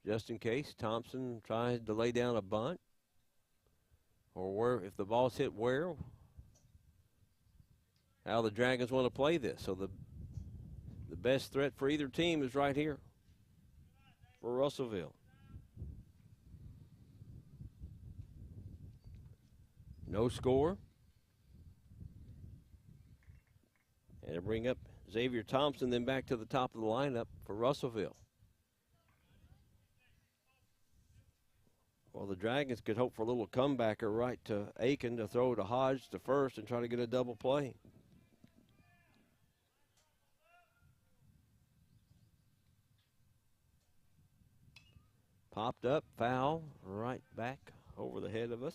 Speaker 1: Just in case Thompson tries to lay down a bunt. Or where, if the ball's hit where, how the Dragons want to play this. So the best threat for either team is right here for Russellville. No score. And to bring up Xavier Thompson, then back to the top of the lineup for Russellville. Well, the Dragons could hope for a little comebacker right to Aiken to throw to Hodge to first and try to get a double play. Popped up, foul, right back over the head of us.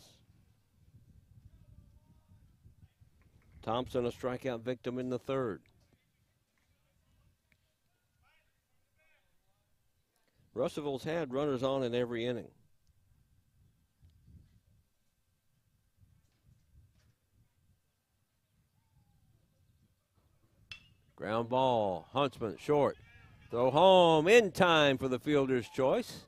Speaker 1: Thompson, a strikeout victim in the third. Russellville's had runners on in every inning. Ground ball, Huntsman short. Throw home in time for the fielder's choice.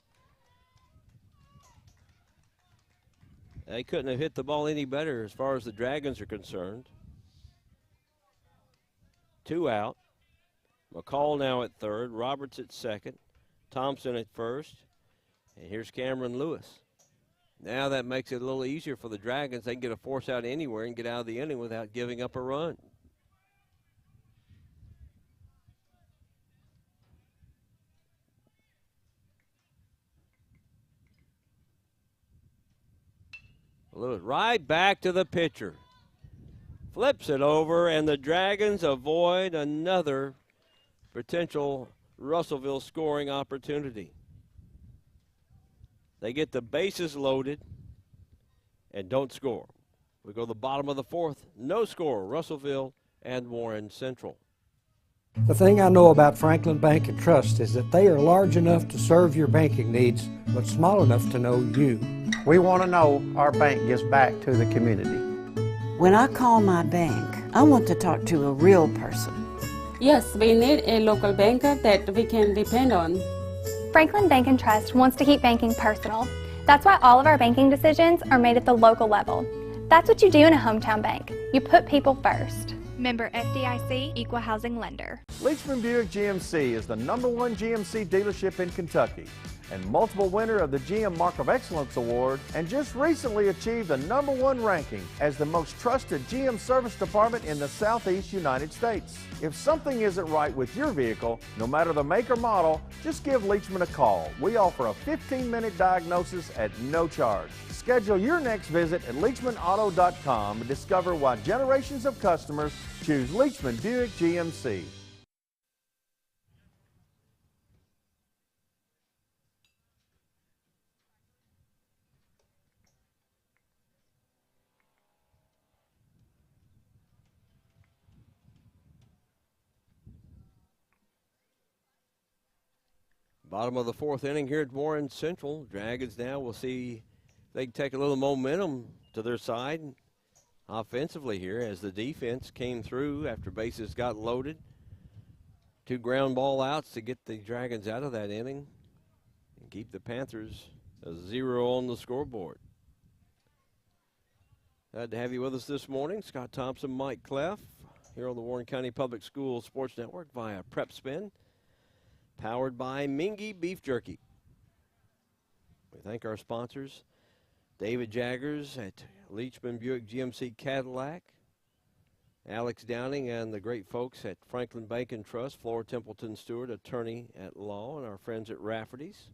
Speaker 1: They couldn't have hit the ball any better as far as the Dragons are concerned. 2 out. McCall now at third. Roberts at second. Thompson at first. And here's Cameron Lewis. Now that makes it a little easier for the Dragons. They can get a force out anywhere and get out of the inning without giving up a run. Lewis right back to the pitcher. Flips it over, and the Dragons avoid another potential Russellville scoring opportunity. They get the bases loaded and don't score. We go to the bottom of the fourth. No score, Russellville and Warren Central.
Speaker 3: The thing I know about Franklin Bank and Trust is that they are large enough to serve your banking needs, but small enough to know you.
Speaker 4: We want to know our bank gives back to the community.
Speaker 5: When I call my bank, I want to talk to a real person.
Speaker 6: Yes, we need a local banker that we can depend on.
Speaker 7: Franklin Bank and Trust wants to keep banking personal. That's why all of our banking decisions are made at the local level. That's what you do in a hometown bank. You put people first.
Speaker 8: Member FDIC, Equal Housing Lender.
Speaker 9: Leachman Buick GMC is the #1 GMC dealership in Kentucky and multiple winner of the GM Mark of Excellence Award, and just recently achieved the #1 ranking as the most trusted GM service department in the Southeast United States. If something isn't right with your vehicle, no matter the make or model, just give Leachman a call. We offer a 15-minute diagnosis at no charge. Schedule your next visit at LeachmanAuto.com and discover why generations of customers choose Leachman Buick GMC.
Speaker 1: Bottom of the fourth inning here at Warren Central. Dragons now will see if they can take a little momentum to their side offensively here as the defense came through after bases got loaded. 2 ground ball outs to get the Dragons out of that inning and keep the Panthers a 0 on the scoreboard. Glad to have you with us this morning. Scott Thompson, Mike Cleff here on the Warren County Public Schools Sports Network via Prep Spin. Powered by Mingy Beef Jerky. We thank our sponsors, David Jaggers at Leachman Buick GMC Cadillac, Alex Downing and the great folks at Franklin Bank and Trust, Flora Templeton Stewart, attorney at law, and our friends at Rafferty's.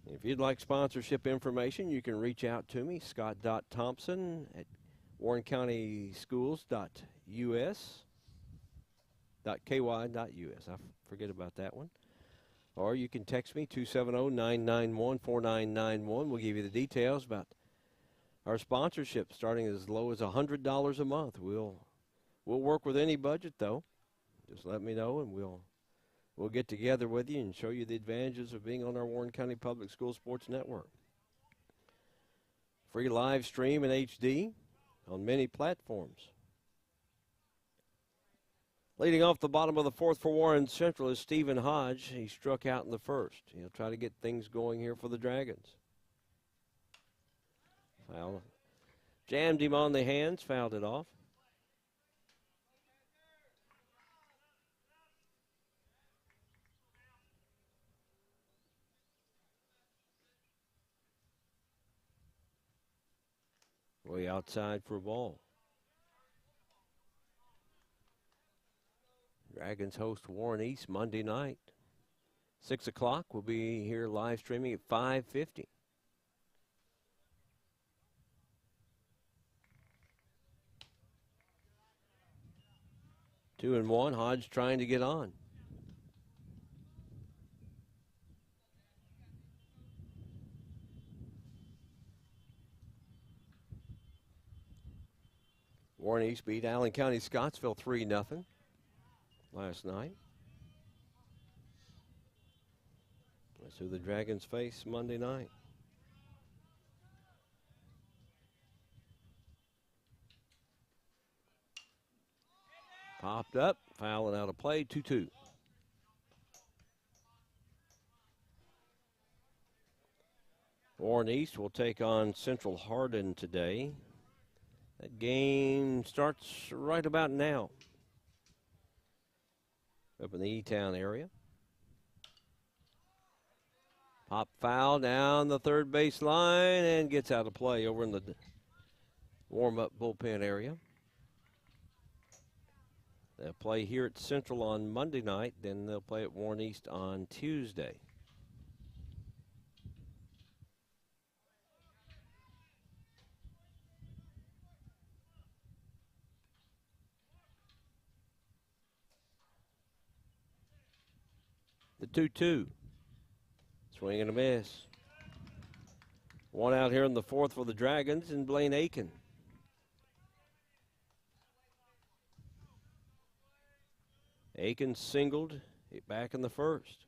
Speaker 1: If you'd like sponsorship information, you can reach out to me, Scott.Thompson at WarrenCountySchools.us. .ky.us. I forget about that one. Or you can text me, 270-991-4991. We'll give you the details about our sponsorship starting as low as $100 a month. We'll work with any budget, though. Just let me know, and we'll get together with you and show you the advantages of being on our Warren County Public School Sports Network. Free live stream in HD on many platforms. Leading off the bottom of the fourth for Warren Central is Stephen Hodge. He struck out in the first. He'll try to get things going here for the Dragons. Foul. Jammed him on the hands, fouled it off. Way outside for a ball. Dragons host Warren East Monday night. 6 o'clock. We'll be here live streaming at 5:50. Two and one. Hodge trying to get on. Warren East beat Allen County Scottsville 3-0. Last night. That's who the Dragons face Monday night. Popped up, fouling out of play, 2-2. Warren East will take on Central Hardin today. That game starts right about now up in the E-Town area. Pop foul down the third base line and gets out of play over in the warm-up bullpen area. They'll play here at Central on Monday night, then they'll play at Warren East on Tuesday. The 2-2. Swing and a miss. One out here in the fourth for the Dragons and Blaine Aiken. Aiken singled it back in the first.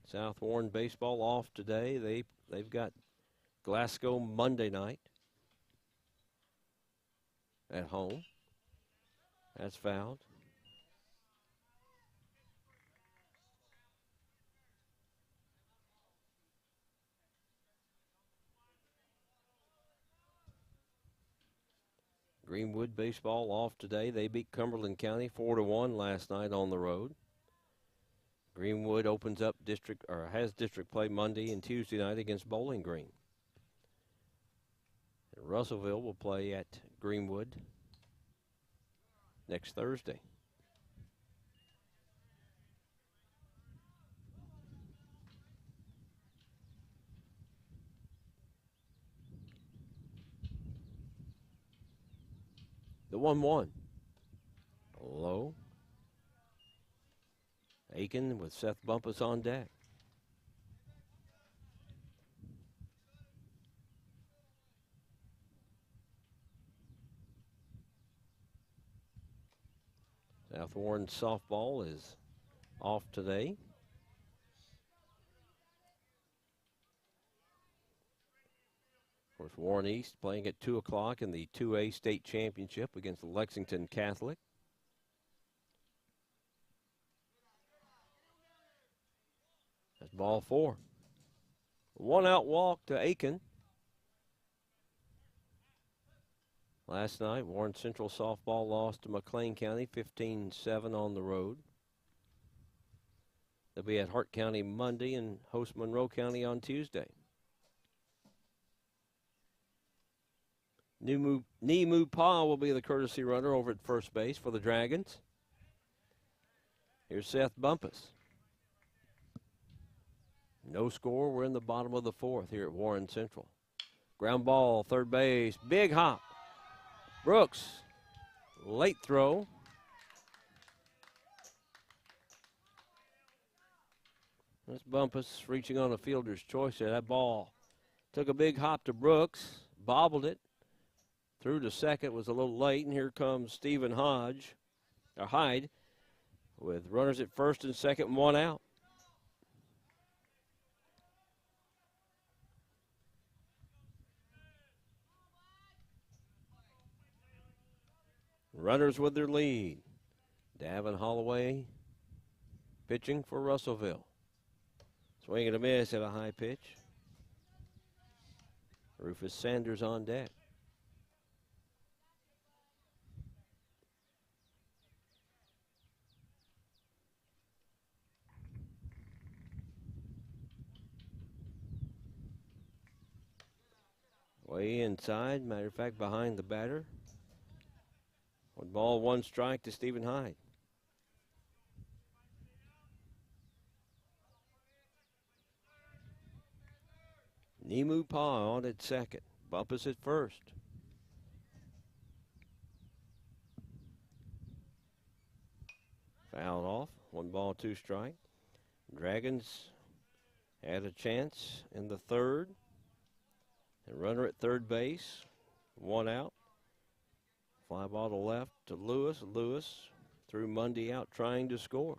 Speaker 1: South Warren baseball off today. They've got Glasgow Monday night at home. That's fouled. Greenwood baseball off today. They beat Cumberland County 4-1 last night on the road. Greenwood opens up has district play Monday and Tuesday night against Bowling Green. And Russellville will play at Greenwood next Thursday. The 1-1. Low. Aiken with Seth Bumpus on deck. South Warren softball is off today. Of course, Warren East playing at 2 o'clock in the 2A state championship against Lexington Catholic. That's ball 4. One out walk to Aiken. Last night, Warren Central softball lost to McLean County 15-7 on the road. They'll be at Hart County Monday and host Monroe County on Tuesday. Nimu Pa will be the courtesy runner over at first base for the Dragons. Here's Seth Bumpus. No score. We're in the bottom of the fourth here at Warren Central. Ground ball, third base, big hop. Brooks, late throw. That's Bumpus reaching on a fielder's choice there. That ball took a big hop to Brooks, bobbled it. Through to second, was a little late, and here comes Stephen Hyde, with runners at first and second and one out. Runners with their lead. Davin Holloway pitching for Russellville. Swing and a miss at a high pitch. Rufus Sanders on deck. Way inside, matter of fact, behind the batter. 1 ball, 1 strike to Stephen Hyde. Nimu Pa on at second. Bumpus at first. Fouled off. 1 ball, 2 strike. Dragons had a chance in the third. And runner at third base. 1 out. Fly ball to left to Lewis. Lewis threw Mundy out trying to score.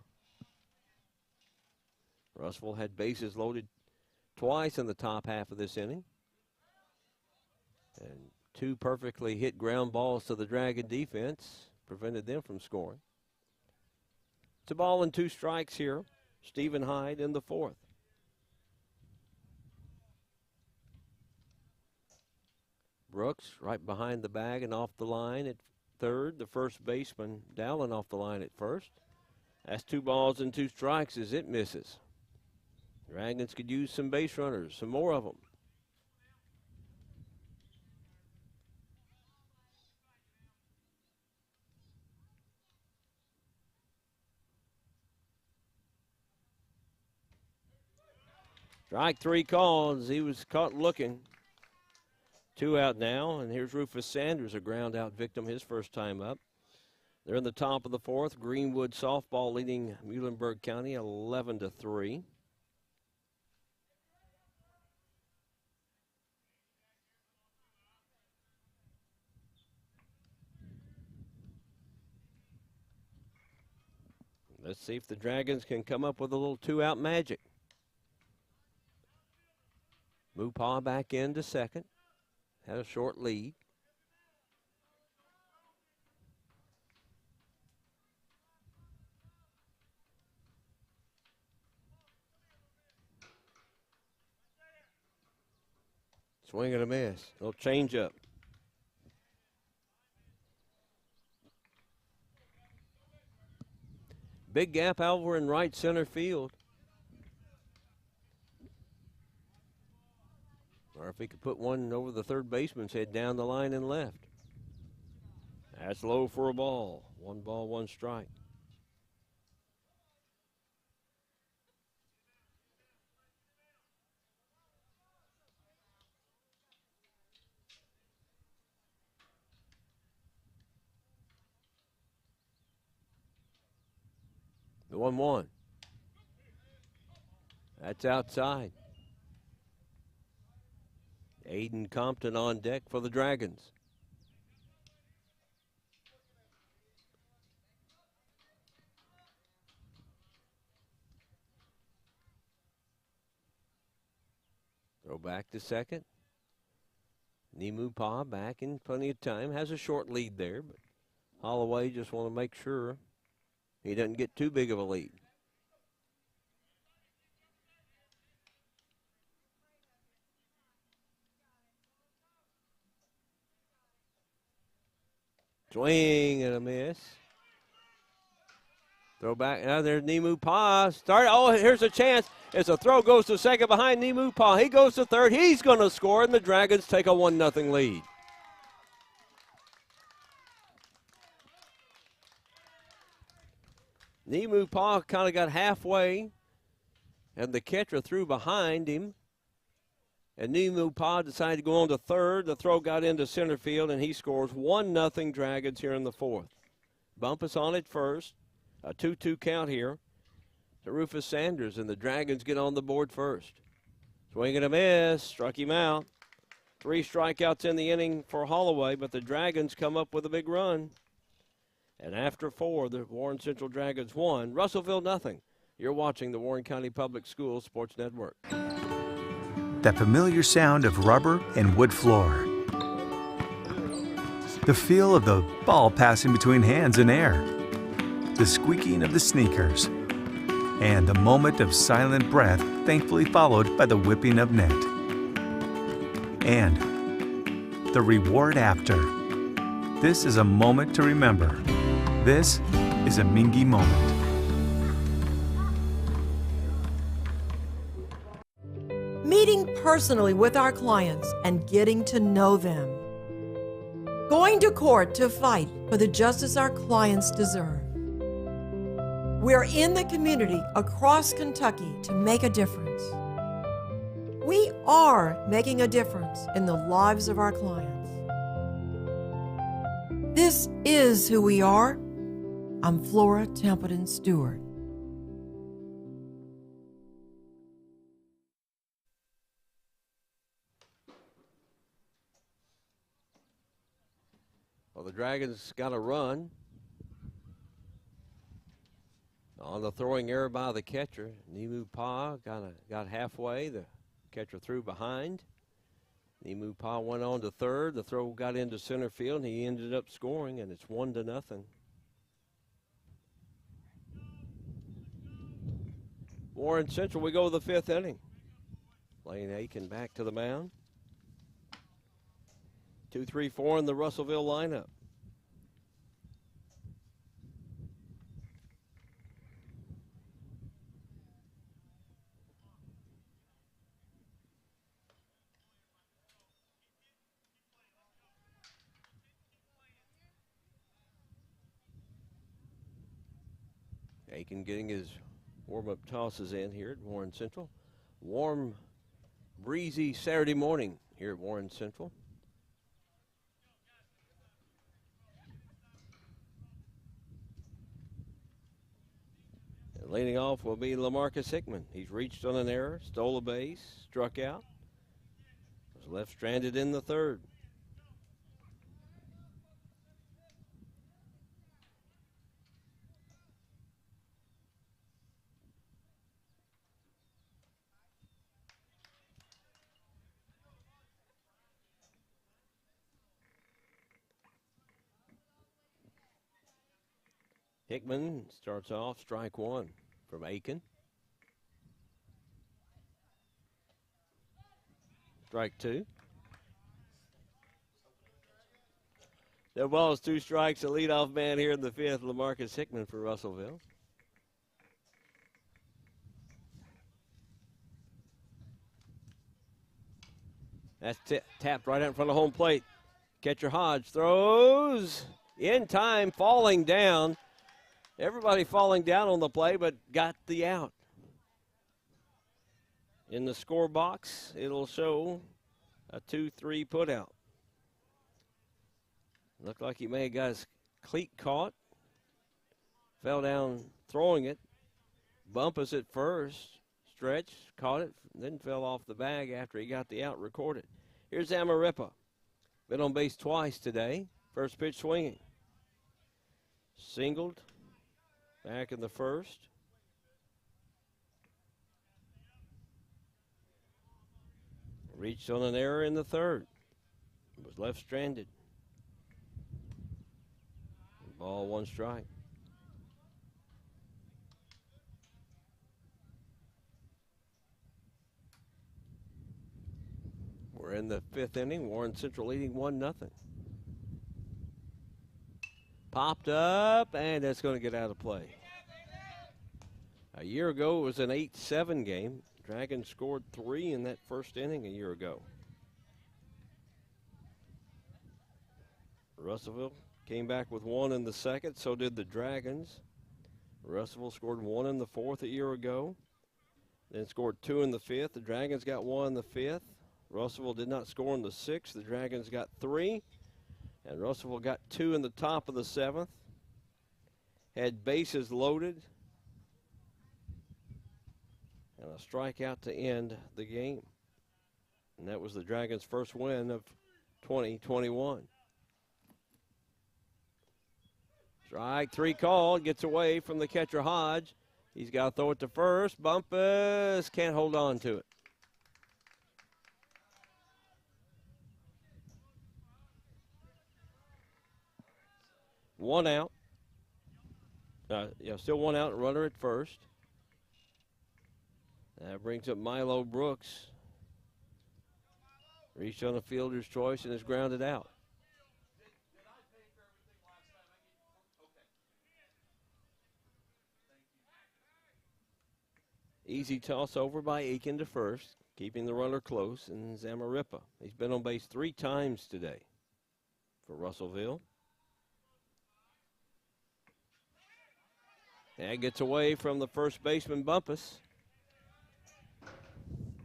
Speaker 1: Russellville had bases loaded twice in the top half of this inning. And Two perfectly hit ground balls to the Dragon defense prevented them from scoring. It's a ball and 2 strikes here. Stephen Hyde in the 4th. Brooks right behind the bag and off the line at third. The first baseman, Dowling, off the line at first. That's 2 balls and 2 strikes as it misses. Dragons could use some base runners, some more of them. Strike 3 called as he was caught looking. 2 out now, and here's Rufus Sanders, a ground out victim his first time up. They're in the top of the 4th. Greenwood softball leading Muhlenberg County 11-3. Let's see if the Dragons can come up with a little 2-out magic. Mupaw back into second. Had a short lead. Swing and a miss. Little change up. Big gap over in right center field. Or if he could put one over the third baseman's head down the line and left. That's low for a ball. 1 ball, 1 strike. The 1-1. That's outside. Aiden Compton on deck for the Dragons. Throw back to second. Nimupa back in plenty of time. Has a short lead there, but Holloway just want to make sure he doesn't get too big of a lead. Swing and a miss. Throw back. Now there's Nimupa. Start. Oh, here's a chance. As a throw goes to second behind Nimupa. He goes to third. He's going to score, and the Dragons take a 1-0 lead. Nimupa kind of got halfway, and the catcher threw behind him. And Nimupa decided to go on to third. The throw got into center field, and he scores 1-0 Dragons here in the 4th. Bumpus on it first. A 2-2 count here to Rufus Sanders, and the Dragons get on the board first. Swing and a miss. Struck him out. 3 strikeouts in the inning for Holloway, but the Dragons come up with a big run. And after 4, the Warren Central Dragons won. Russellville nothing. You're watching the Warren County Public Schools Sports Network.
Speaker 11: That familiar sound of rubber and wood floor. The feel of the ball passing between hands and air. The squeaking of the sneakers. And a moment of silent breath, thankfully followed by the whipping of net. And the reward after. This is a moment to remember. This is a Mingy moment.
Speaker 10: Meeting personally with our clients and getting to know them. Going to court to fight for the justice our clients deserve. We're in the community across Kentucky to make a difference. We are making a difference in the lives of our clients. This is who we are. I'm Flora Templeton Stewart.
Speaker 1: Well, the Dragons got a run on the throwing error by the catcher. Nimupa got halfway. The catcher threw behind. Nimupa went on to third. The throw got into center field, and he ended up scoring, and it's 1-0. Warren Central, we go to the fifth inning. Lane Aiken back to the mound. 2, 3, 4 in the Russellville lineup. Aiken getting his warm-up tosses in here at Warren Central. Warm, breezy Saturday morning here at Warren Central. And leading off will be Lamarcus Hickman. He's reached on an error, stole a base, struck out. Was left stranded in the third. Hickman starts off strike one from Aiken. Strike two. No balls, 2 strikes. The leadoff man here in the fifth, Lamarcus Hickman for Russellville. That's tapped right out in front of home plate. Catcher Hodge throws in time, falling down. Everybody falling down on the play, but got the out. In the score box, it'll show a 2-3 putout. Looked like he may have got his cleat caught. Fell down throwing it. Bumpus at first. Stretch, caught it, then fell off the bag after he got the out recorded. Here's Amarippa. Been on base twice today. First pitch swinging. Singled. Back in the first. Reached on an error in the third. Was left stranded. Ball, 1 strike. We're in the fifth inning. Warren Central leading 1-0. Popped up, and that's going to get out of play. A year ago, it was an 8-7 game. Dragons scored 3 in that first inning a year ago. Russellville came back with 1 in the second, so did the Dragons. Russellville scored 1 in the fourth a year ago, then scored 2 in the fifth. The Dragons got 1 in the fifth. Russellville did not score in the sixth. The Dragons got 3. And Russellville got 2 in the top of the seventh. Had bases loaded. And a strikeout to end the game. And that was the Dragons' first win of 2021. Strike 3 called. Gets away from the catcher Hodge. He's got to throw it to first. Bumpus can't hold on to it. One out. Still 1 out, runner at first. That brings up Milo Brooks. Reached on a fielder's choice and is grounded out. Easy toss over by Aiken to first, keeping the runner close, and Zamarippa. He's been on base 3 times today for Russellville. That gets away from the first baseman, Bumpus.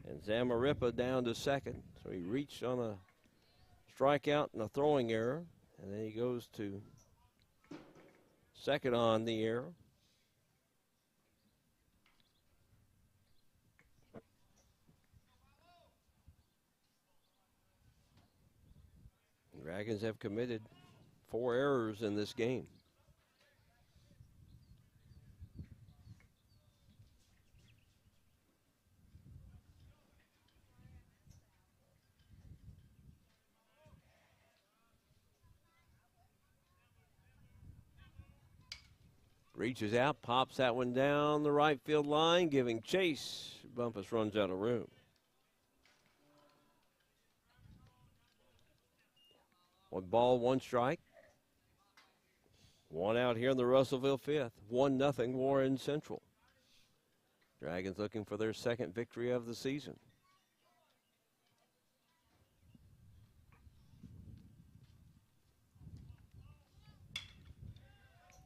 Speaker 1: And Zamarippa down to second. So he reached on a strikeout and a throwing error. And then he goes to second on the error. Dragons have committed 4 errors in this game. Reaches out, pops that one down the right field line, giving chase. Bumpus runs out of room. One ball, one strike. One out here in the Russellville fifth. 1-0 Warren Central. Dragons looking for their second victory of the season.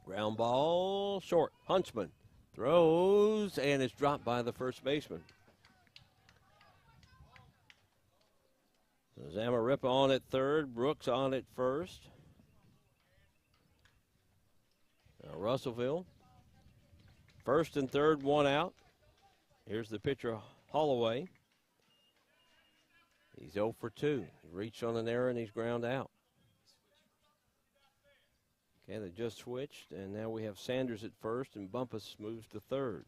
Speaker 1: Ground ball, short. Huntsman throws, and it's dropped by the first baseman. So Lamarcus on at third, Brooks on at first. Now Russellville, first and third, one out. Here's the pitcher, Holloway. He's 0 for 2. He reached on an error, and he's ground out. Okay, they just switched, and now we have Sanders at first, and Bumpus moves to third.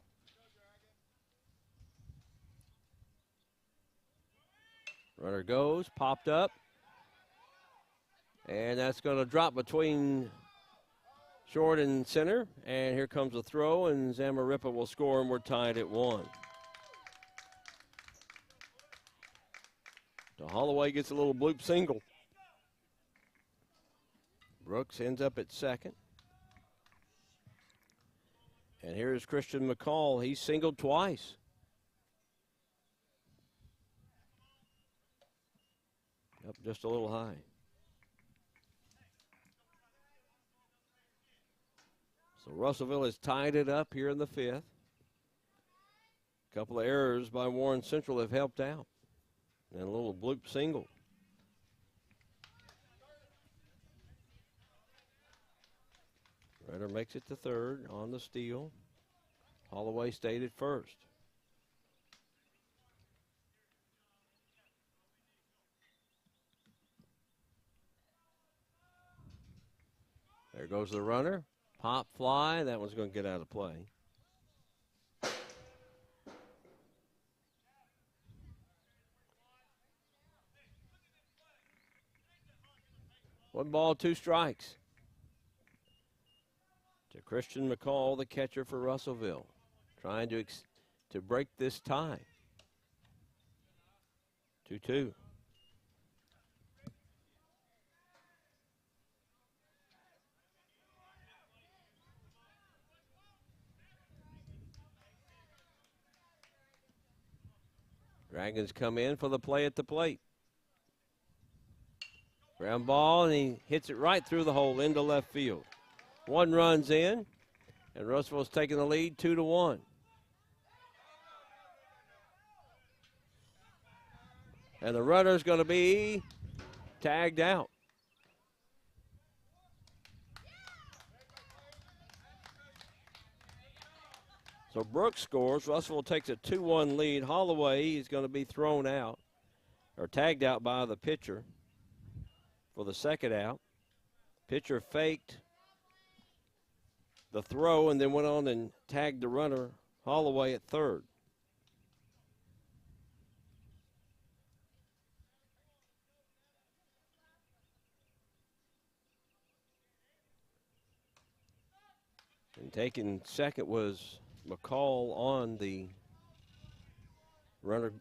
Speaker 1: Runner goes, popped up, and that's going to drop between short and center, and here comes a throw, and Lamarcus will score, and we're tied at 1. So Holloway gets a little bloop single. Brooks ends up at second. And here's Christian McCall. He's singled twice. Up just a little high. So Russellville has tied it up here in the fifth. A couple of errors by Warren Central have helped out. And a little bloop single. Runner makes it to third on the steal. Holloway stayed at first. There goes the runner. Pop fly. That one's going to get out of play. One ball, two strikes. To Christian McCall, the catcher for Russellville, trying to break this tie. 2-2. Dragons come in for the play at the plate. Ground ball, and he hits it right through the hole into left field. One run's in, and Russellville's taking the lead 2-1. And the runner's going to be tagged out. So Brooks scores. Russellville takes a 2-1 lead. Holloway is going to be thrown out, or tagged out by the pitcher for the second out. Pitcher faked the throw and then went on and tagged the runner, Holloway, at third. And taking second was McCall on the runner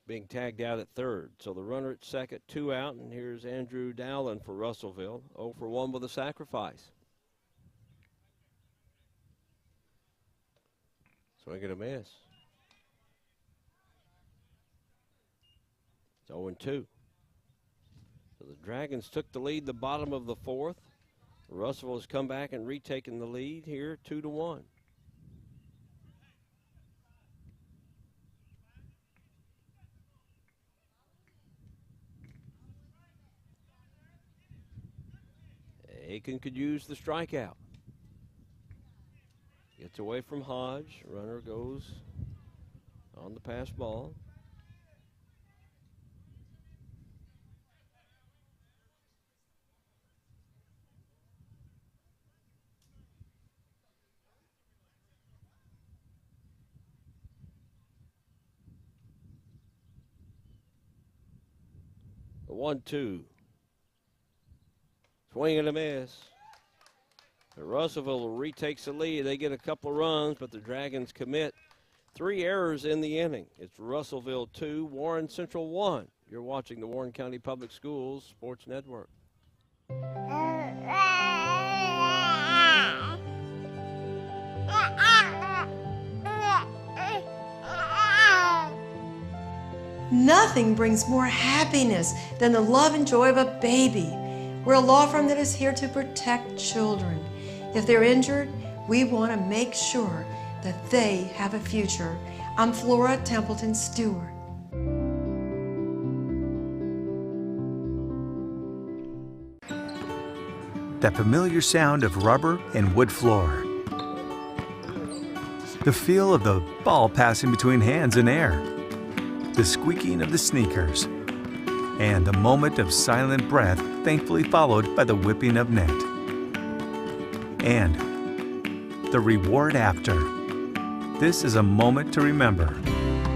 Speaker 1: being tagged out at third. So the runner at second, 2 out, and here's Andrew Dowland for Russellville, 0 for 1 with a sacrifice. Swing and a miss. It's 0-2. So the Dragons took the lead the bottom of the fourth. Russellville has come back and retaken the lead here, 2-1. Aiken could use the strikeout. Gets away from Hodge. Runner goes on the pass ball. The 1-2. Swing and a miss. Russellville retakes the lead. They get a couple of runs, but the Dragons commit 3 errors in the inning. It's Russellville 2, Warren Central 1. You're watching the Warren County Public Schools Sports Network.
Speaker 10: Nothing brings more happiness than the love and joy of a baby. We're a law firm that is here to protect children. If they're injured, we want to make sure that they have a future. I'm Flora Templeton Stewart.
Speaker 11: That familiar sound of rubber and wood floor. The feel of the ball passing between hands and air. The squeaking of the sneakers. And a moment of silent breath, thankfully followed by the whipping of net. And the reward after. This is a moment to remember.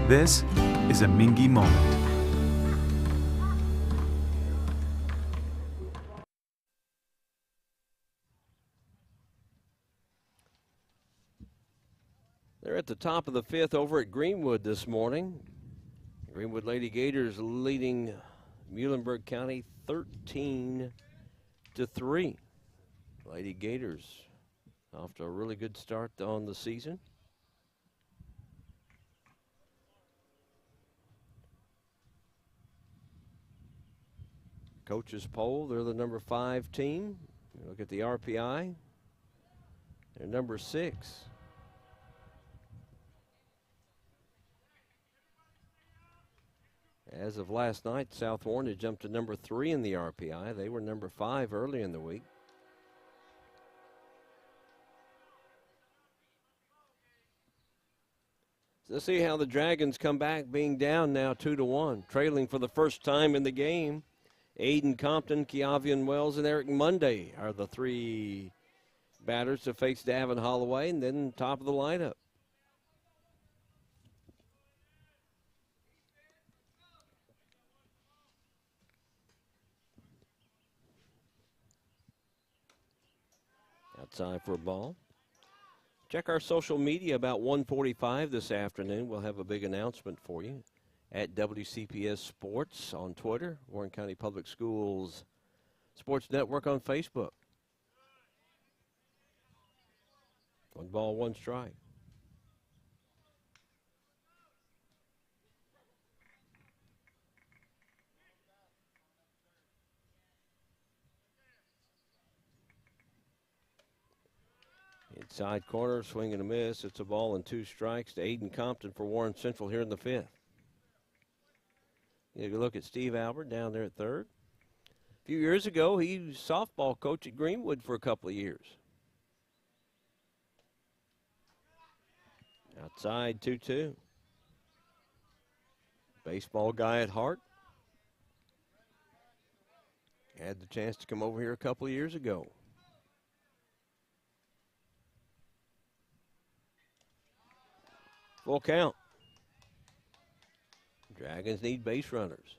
Speaker 11: This is a Mingy moment.
Speaker 1: They're at the top of the 5th over at Greenwood this morning. Greenwood Lady Gators leading Muhlenberg County 13-3. Lady Gators off to a really good start on the season. Coaches poll, they're the number 5 team. You look at the RPI, they're number 6. As of last night, South Warren had jumped to number 3 in the RPI. They were number 5 early in the week. So let's see how the Dragons come back, being down now 2-1, trailing for the first time in the game. Aiden Compton, Keavian Wells, and Eric Monday are the 3 batters to face Davin Holloway, and then top of the lineup. Outside for a ball. Check our social media about 1:45 this afternoon. We'll have a big announcement for you at WCPS Sports on Twitter, Warren County Public Schools Sports Network on Facebook. 1 ball, 1 strike. Inside corner, swing and a miss. It's a ball and 2 strikes to Aiden Compton for Warren Central here in the 5th. You look at Steve Albert down there at 3rd. A few years ago, he was softball coach at Greenwood for a couple of years. Outside 2-2. Baseball guy at heart. Had the chance to come over here a couple of years ago. Full count. Dragons need base runners.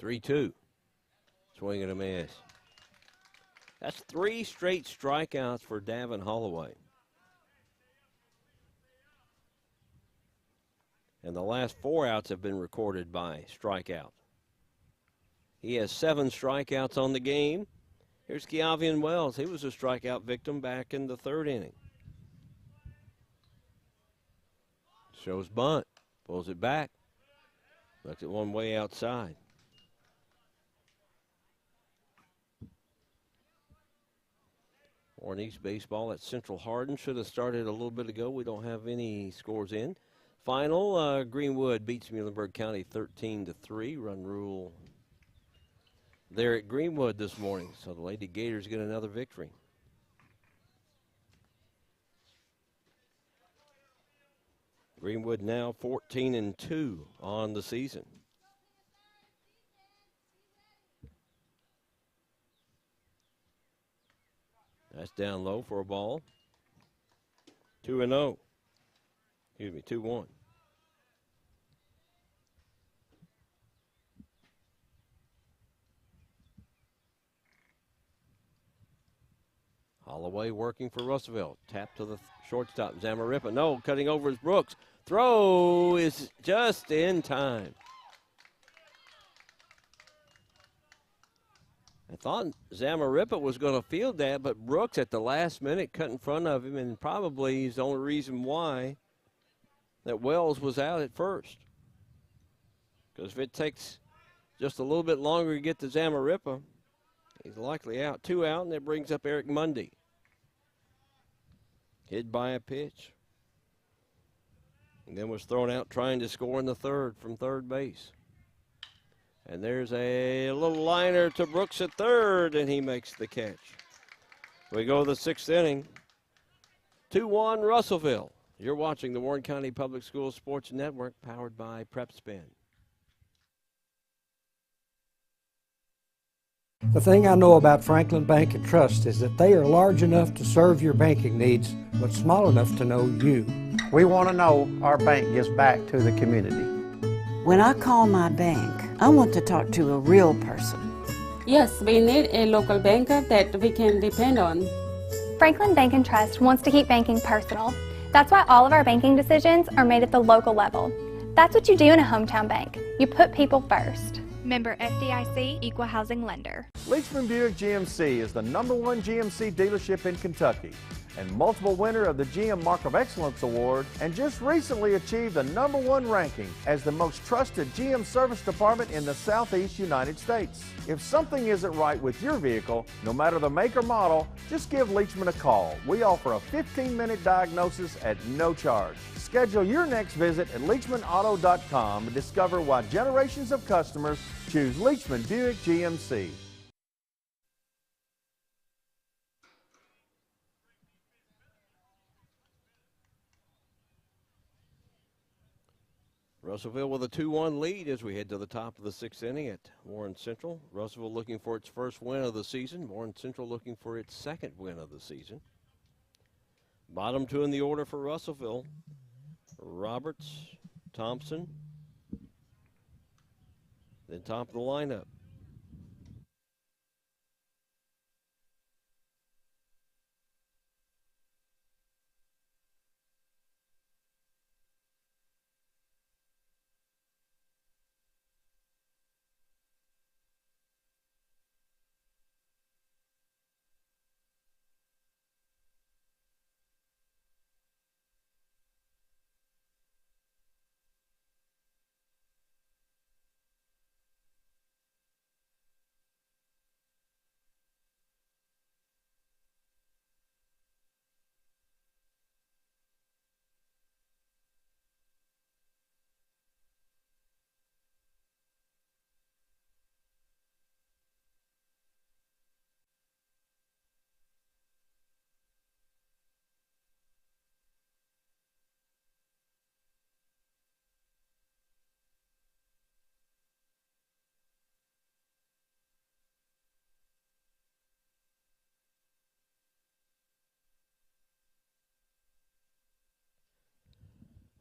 Speaker 1: Three-two. Swing and a miss. That's 3 straight strikeouts for Davin Holloway. And the last 4 outs have been recorded by strikeout. He has 7 strikeouts on the game. Here's Keavian Wells. He was a strikeout victim back in the 3rd inning. Shows bunt. Pulls it back. Looks at one way outside. Warren East baseball at Central Hardin. Should have started a little bit ago. We don't have any scores in. Final, Greenwood beats Muhlenberg County 13-3. Run rule there at Greenwood this morning. So the Lady Gators get another victory. Greenwood now 14-2 on the season. That's down low for a ball. 2-0. Excuse me, 2-1. Holloway working for Russellville. Tap to the shortstop, Zamarripa. No, cutting over is Brooks. Throw is just in time. I thought Zamarripa was going to field that, but Brooks at the last minute cut in front of him, and probably he's the only reason why that Wells was out at first. Because if it takes just a little bit longer to get to Zamarripa, he's likely out. 2 out, and that brings up Eric Mundy. Hit by a pitch. And then was thrown out trying to score in the third from third base. And there's a little liner to Brooks at third, and he makes the catch. We go to the 6th inning. 2-1 Russellville. You're watching the Warren County Public Schools Sports Network, powered by Prep Spin.
Speaker 3: The thing I know about Franklin Bank and Trust is that they are large enough to serve your banking needs, but small enough to know you.
Speaker 4: We want to know our bank gives back to the community.
Speaker 5: When I call my bank, I want to talk to a real person.
Speaker 6: Yes, we need a local banker that we can depend on.
Speaker 7: Franklin Bank and Trust wants to keep banking personal. That's why all of our banking decisions are made at the local level. That's what you do in a hometown bank. You put people first.
Speaker 8: Member FDIC, Equal Housing Lender.
Speaker 9: Leachman Buick GMC is the #1 GMC dealership in Kentucky and multiple winner of the GM Mark of Excellence Award, and just recently achieved the #1 ranking as the most trusted GM service department in the Southeast United States. If something isn't right with your vehicle, no matter the make or model, just give Leachman a call. We offer a 15-minute diagnosis at no charge. Schedule your next visit at LeachmanAuto.com and discover why generations of customers choose Leachman Buick GMC.
Speaker 1: Russellville with a 2-1 lead as we head to the top of the 6th inning at Warren Central. Russellville looking for its first win of the season. Warren Central looking for its second win of the season. Bottom 2 in the order for Russellville: Roberts, Thompson. Then top of the lineup: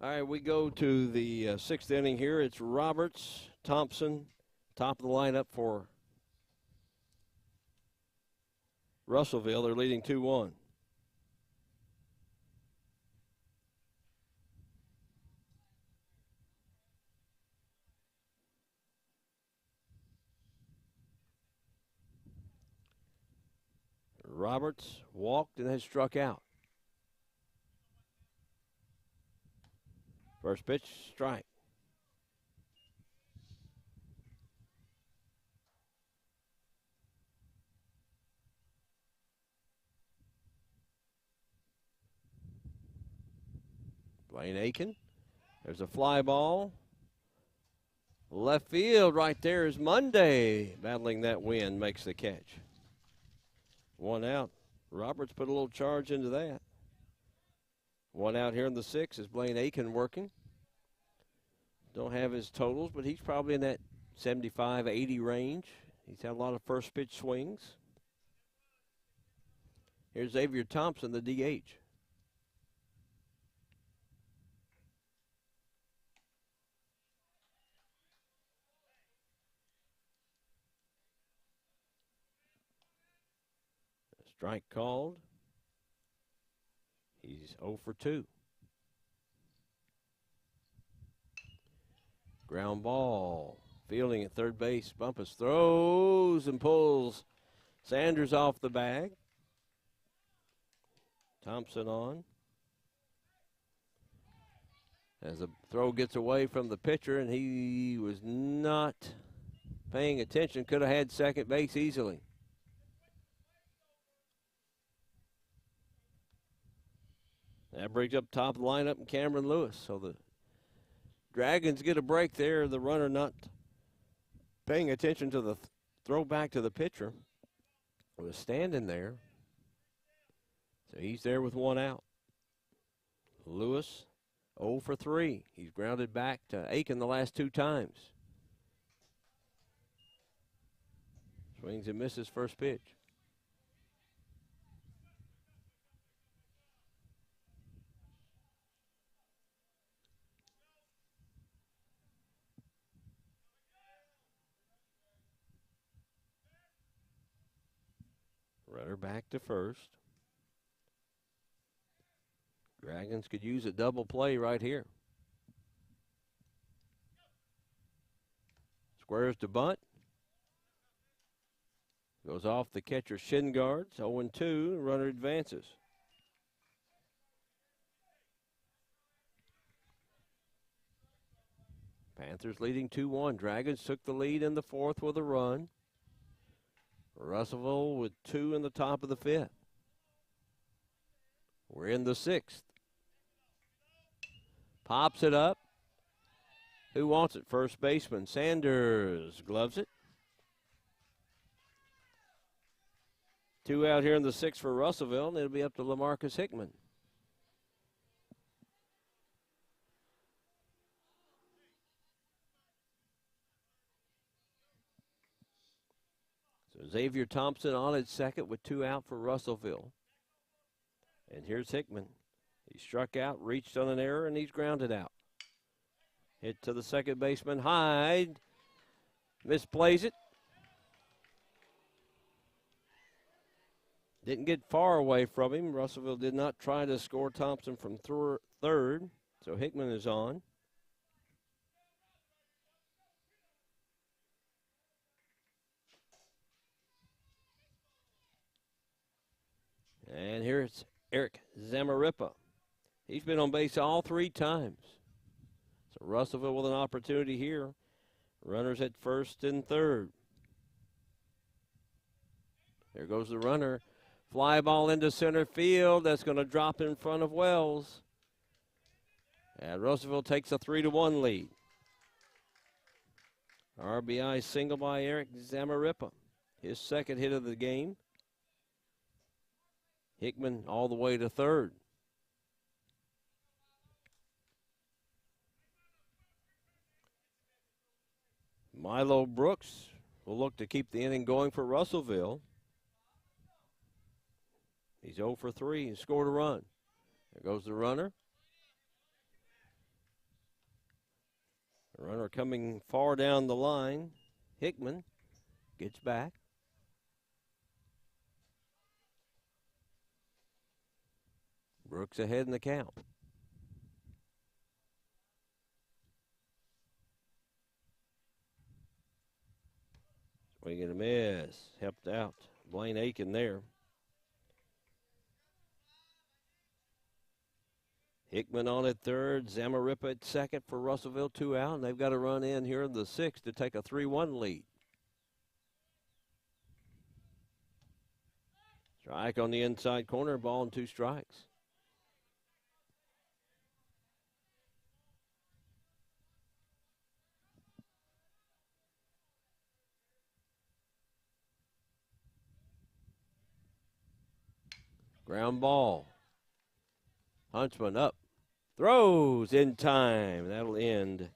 Speaker 1: all right, we go to the 6th inning here. It's Roberts, Thompson, top of the lineup for Russellville. They're leading 2-1. Roberts walked and has struck out. First pitch, strike. Blaine Aiken. There's a fly ball. Left field right there is Monday. Battling that wind, makes the catch. 1 out. Roberts put a little charge into that. 1 out here in the 6th is Blaine Aiken working. Don't have his totals, but he's probably in that 75, 80 range. He's had a lot of first pitch swings. Here's Xavier Thompson, the DH. Strike called. He's 0 for 2. Ground ball. Fielding at third base. Bumpus throws and pulls Sanders off the bag. Thompson on. As the throw gets away from the pitcher, and he was not paying attention. Could have had second base easily. That brings up top of the lineup and Cameron Lewis. So the Dragons get a break there. The runner not paying attention to the throw back to the pitcher. Was standing there. So he's there with one out. Lewis 0 for 3. He's grounded back to Aiken the last 2 times. Swings and misses first pitch. Runner back to first. Dragons could use a double play right here. Squares to bunt. Goes off the catcher's shin guards. 0-2. Runner advances. Panthers leading 2-1. Dragons took the lead in the 4th with a run. Russellville with 2 in the top of the 5th. We're in the 6th. Pops it up. Who wants it? First baseman Sanders gloves it. 2 out here in the 6th for Russellville, and it'll be up to Lamarcus Hickman. So Xavier Thompson on at second with 2 out for Russellville. And here's Hickman. He struck out, reached on an error, and he's grounded out. Hit to the second baseman, Hyde. Misplays it. Didn't get far away from him. Russellville did not try to score Thompson from third, so Hickman is on. And here's Eric Zamarripa. He's been on base all 3 times. So Russellville with an opportunity here. Runners at first and third. There goes the runner. Fly ball into center field. That's going to drop in front of Wells. And Russellville takes a 3-1 lead. RBI single by Eric Zamarripa. His second hit of the game. Hickman all the way to third. Milo Brooks will look to keep the inning going for Russellville. He's 0 for 3 and scored a run. There goes the runner. The runner coming far down the line. Hickman gets back. Brooks ahead in the count. Swing and a miss. Helped out Blaine Aiken there. Hickman on at third. Zamarripa at second for Russellville. 2 out. And they've got to run in here in the 6th to take a 3-1 lead. Strike on the inside corner. Ball and 2 strikes. Ground ball. Huntsman up. Throws in time. That'll end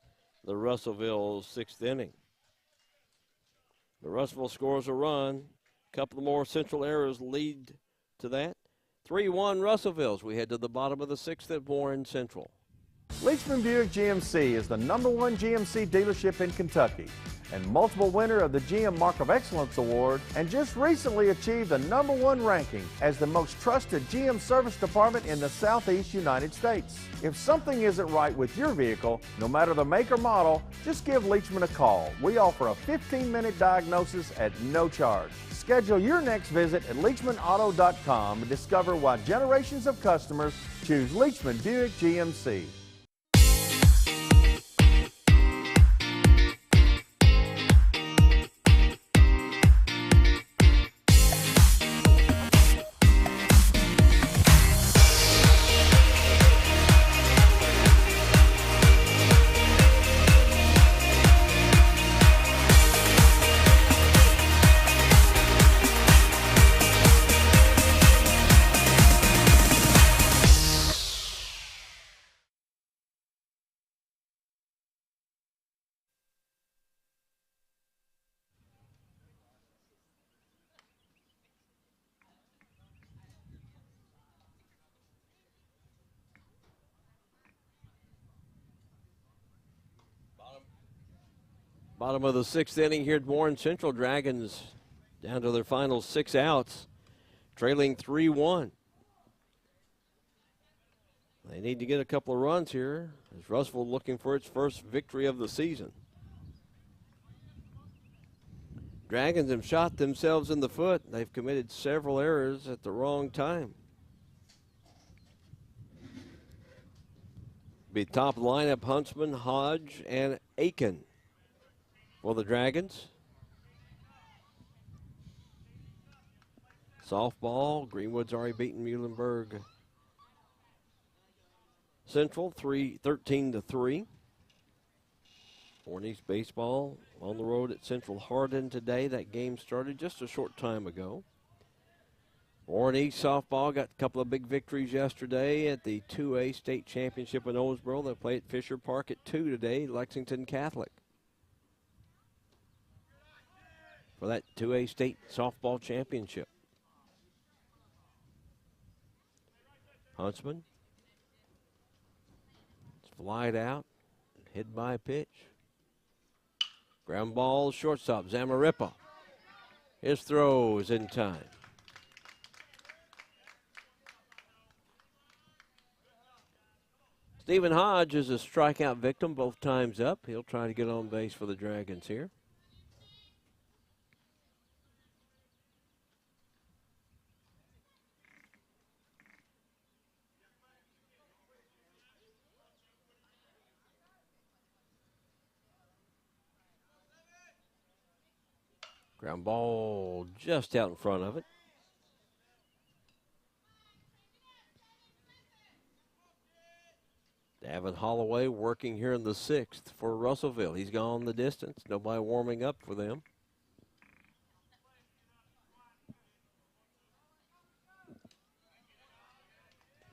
Speaker 1: the Russellville 6th inning. The Russellville scores a run. A couple more central errors lead to that. 3-1 Russellville as we head to the bottom of the 6th at Warren Central.
Speaker 9: Leachman Buick GMC is the #1 GMC dealership in Kentucky and multiple winner of the GM Mark of Excellence Award, and just recently achieved the #1 ranking as the most trusted GM service department in the Southeast United States. If something isn't right with your vehicle, no matter the make or model, just give Leachman a call. We offer a 15-minute diagnosis at no charge. Schedule your next visit at LeachmanAuto.com and discover why generations of customers choose Leachman Buick GMC.
Speaker 1: Bottom of the 6th inning here at Warren Central. Dragons down to their final 6 outs, trailing 3-1. They need to get a couple of runs here as Russellville looking for its first victory of the season. Dragons have shot themselves in the foot. They've committed several errors at the wrong time. Be top lineup: Huntsman, Hodge, and Aiken for the Dragons. Softball, Greenwood's already beaten Muhlenberg Central 13-3. Warren East baseball on the road at Central Hardin today. That game started just a short time ago. Warren East softball got a couple of big victories yesterday at the 2A state championship in Owensboro. They play at Fisher Park at 2 today, Lexington Catholic, for that 2A state softball championship. Huntsman. It's flied out, hit by a pitch. Ground ball, shortstop, Zamaripa. His throw is in time. Stephen Hodge is a strikeout victim both times up. He'll try to get on base for the Dragons here. Ground ball just out in front of it. Davin Holloway working here in the 6th for Russellville. He's gone the distance. Nobody warming up for them.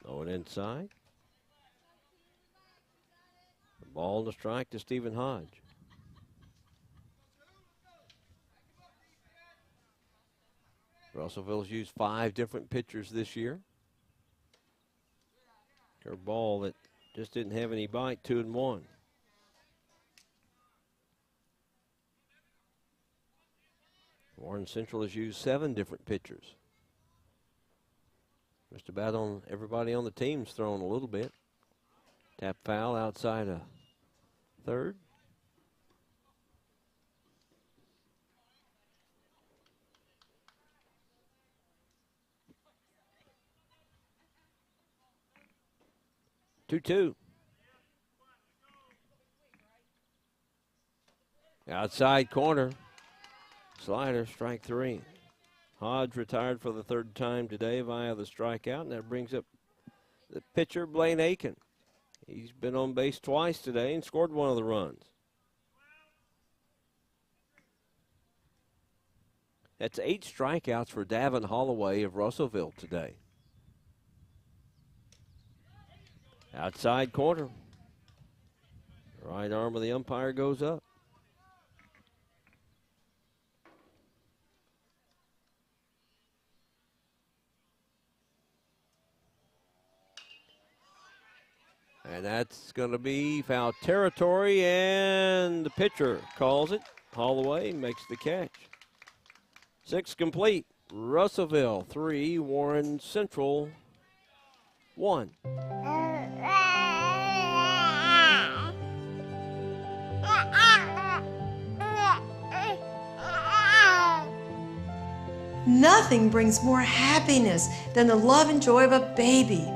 Speaker 1: Throw it inside. The ball and the strike to Stephen Hodge. Russellville's used 5 different pitchers this year. Her ball that just didn't have any bite, 2-1. Warren Central has used 7 different pitchers. Just about on everybody on the team's thrown a little bit. Tap foul outside of third. Two. Outside corner. Slider, strike 3. Hodge retired for the 3rd time today via the strikeout, and that brings up the pitcher, Blaine Aiken. He's been on base twice today and scored 1 of the runs. That's 8 strikeouts for Davin Holloway of Russellville today. Outside corner. Right arm of the umpire goes up. And that's going to be foul territory, and the pitcher calls it. Holloway makes the catch. 6 complete. Russellville 3, Warren Central 1.
Speaker 10: Nothing brings more happiness than the love and joy of a baby.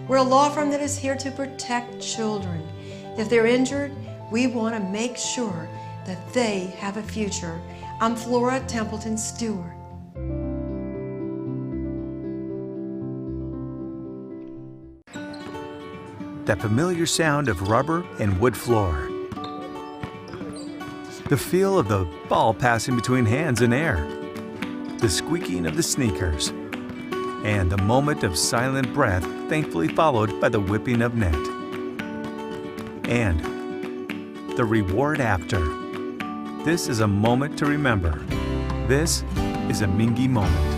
Speaker 10: We're a law firm that is here to protect children. If they're injured, we want to make sure that they have a future. I'm Flora Templeton Stewart.
Speaker 11: That familiar sound of rubber and wood floor. The feel of the ball passing between hands and air. The squeaking of the sneakers. And a moment of silent breath thankfully followed by the whipping of net. And the reward after. This is a moment to remember. This is a Mingy moment.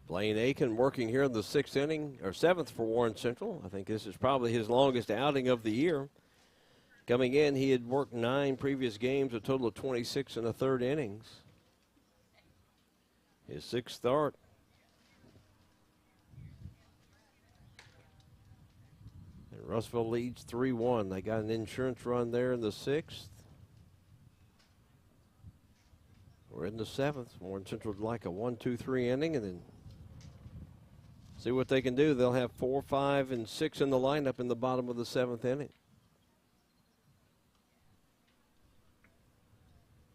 Speaker 1: Blaine Aiken working here in the 6th inning, or 7th for Warren Central. I think this is probably his longest outing of the year. Coming in, he had worked 9 previous games, a total of 26 in the 3rd innings. His 6th start. And Russellville leads 3-1. They got an insurance run there in the 6th. We're in the 7th. Warren Central would like a 1-2-3 inning and then see what they can do. They'll have 4, 5, and 6 in the lineup in the bottom of the 7th inning.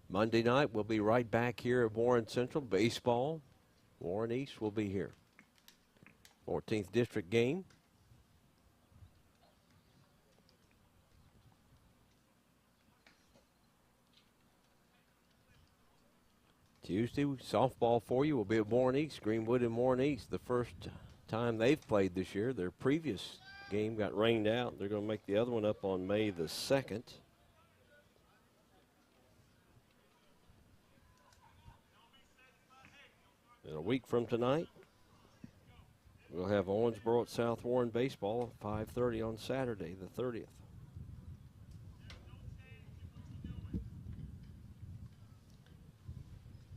Speaker 1: Monday night, we'll be right back here at Warren Central. Baseball, Warren East will be here. 14th District game. Tuesday, softball for you will be at Warren East, Greenwood and Warren East. The first time they've played this year. Their previous game got rained out. They're going to make the other one up on May the 2nd. And a week from tonight, we'll have Owensboro at South Warren baseball at 5:30 on Saturday the 30th.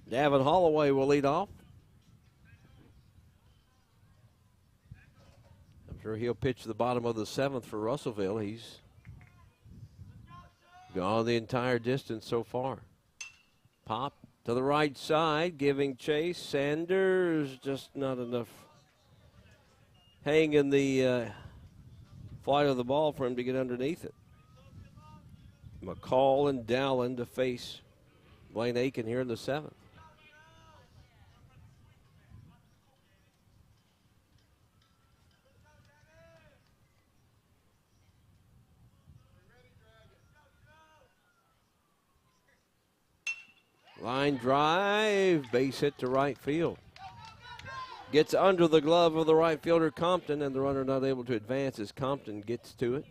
Speaker 1: Davin Holloway will lead off. I'm sure he'll pitch the bottom of the 7th for Russellville. He's gone the entire distance so far. Pop to the right side, giving chase. Sanders, just not enough hang in the flight of the ball for him to get underneath it. McCall and Dowland to face Blaine Aiken here in the 7th. Line drive, base hit to right field. Gets under the glove of the right fielder, Compton, and the runner not able to advance as Compton gets to it.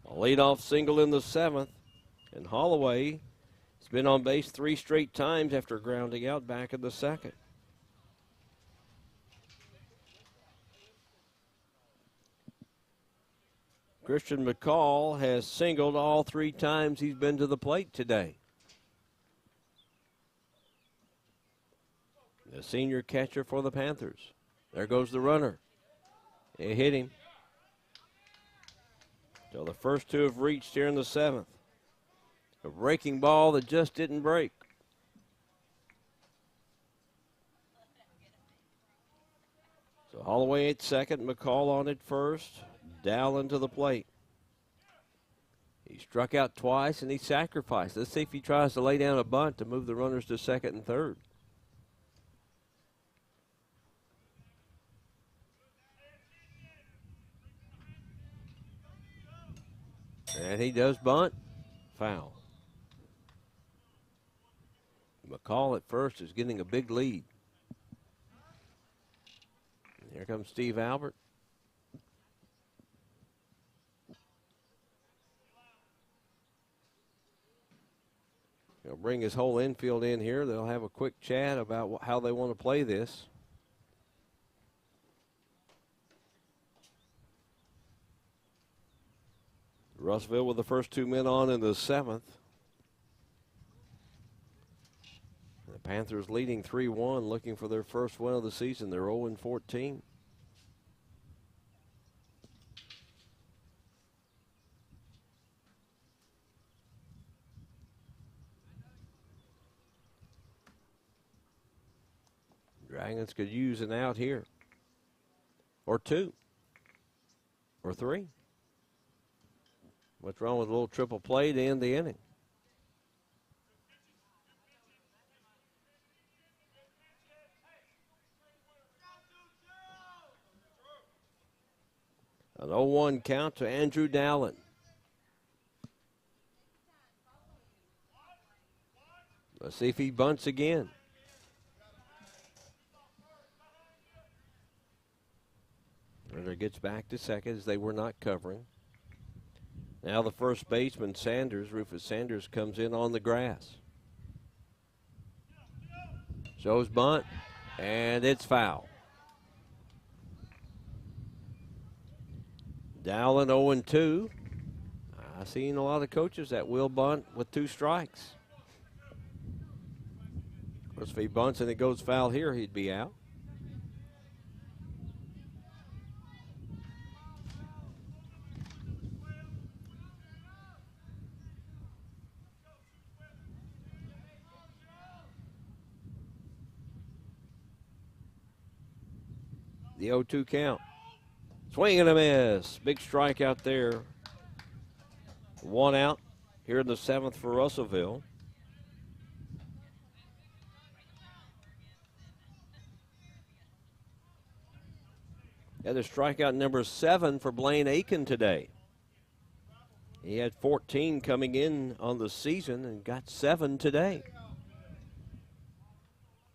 Speaker 1: A leadoff single in the 7th, and Holloway has been on base 3 straight times after grounding out back in the 2nd. Christian McCall has singled all 3 times he's been to the plate today. The senior catcher for the Panthers. There goes the runner. It hit him. So the first 2 have reached here in the 7th. A breaking ball that just didn't break. So Holloway at second, McCall on at first. Dowland to the plate. He struck out twice and he sacrificed. Let's see if he tries to lay down a bunt to move the runners to second and third. And he does bunt. Foul. McCall at first is getting a big lead. Here comes Steve Albert. He'll bring his whole infield in here. They'll have a quick chat about how they want to play this. Russellville with the first 2 men on in the 7th. The Panthers leading 3-1, looking for their first win of the season. They're 0-14. Dragons could use an out here, or 2, or 3. What's wrong with a little triple play to end the inning? An 0-1 count to Andrew Dowling. Let's see if he bunts again. Runner gets back to second as they were not covering. Now the first baseman, Sanders, Rufus Sanders, comes in on the grass. Shows bunt, and it's foul. Dowling 0-2. I've seen a lot of coaches that will bunt with 2 strikes. Of course, if he bunts and it goes foul here, he'd be out. The 0-2 count. Swing and a miss. Big strike out there. 1 out here in the 7th for Russellville. Got a strikeout number 7 for Blaine Aiken today. He had 14 coming in on the season and got 7 today.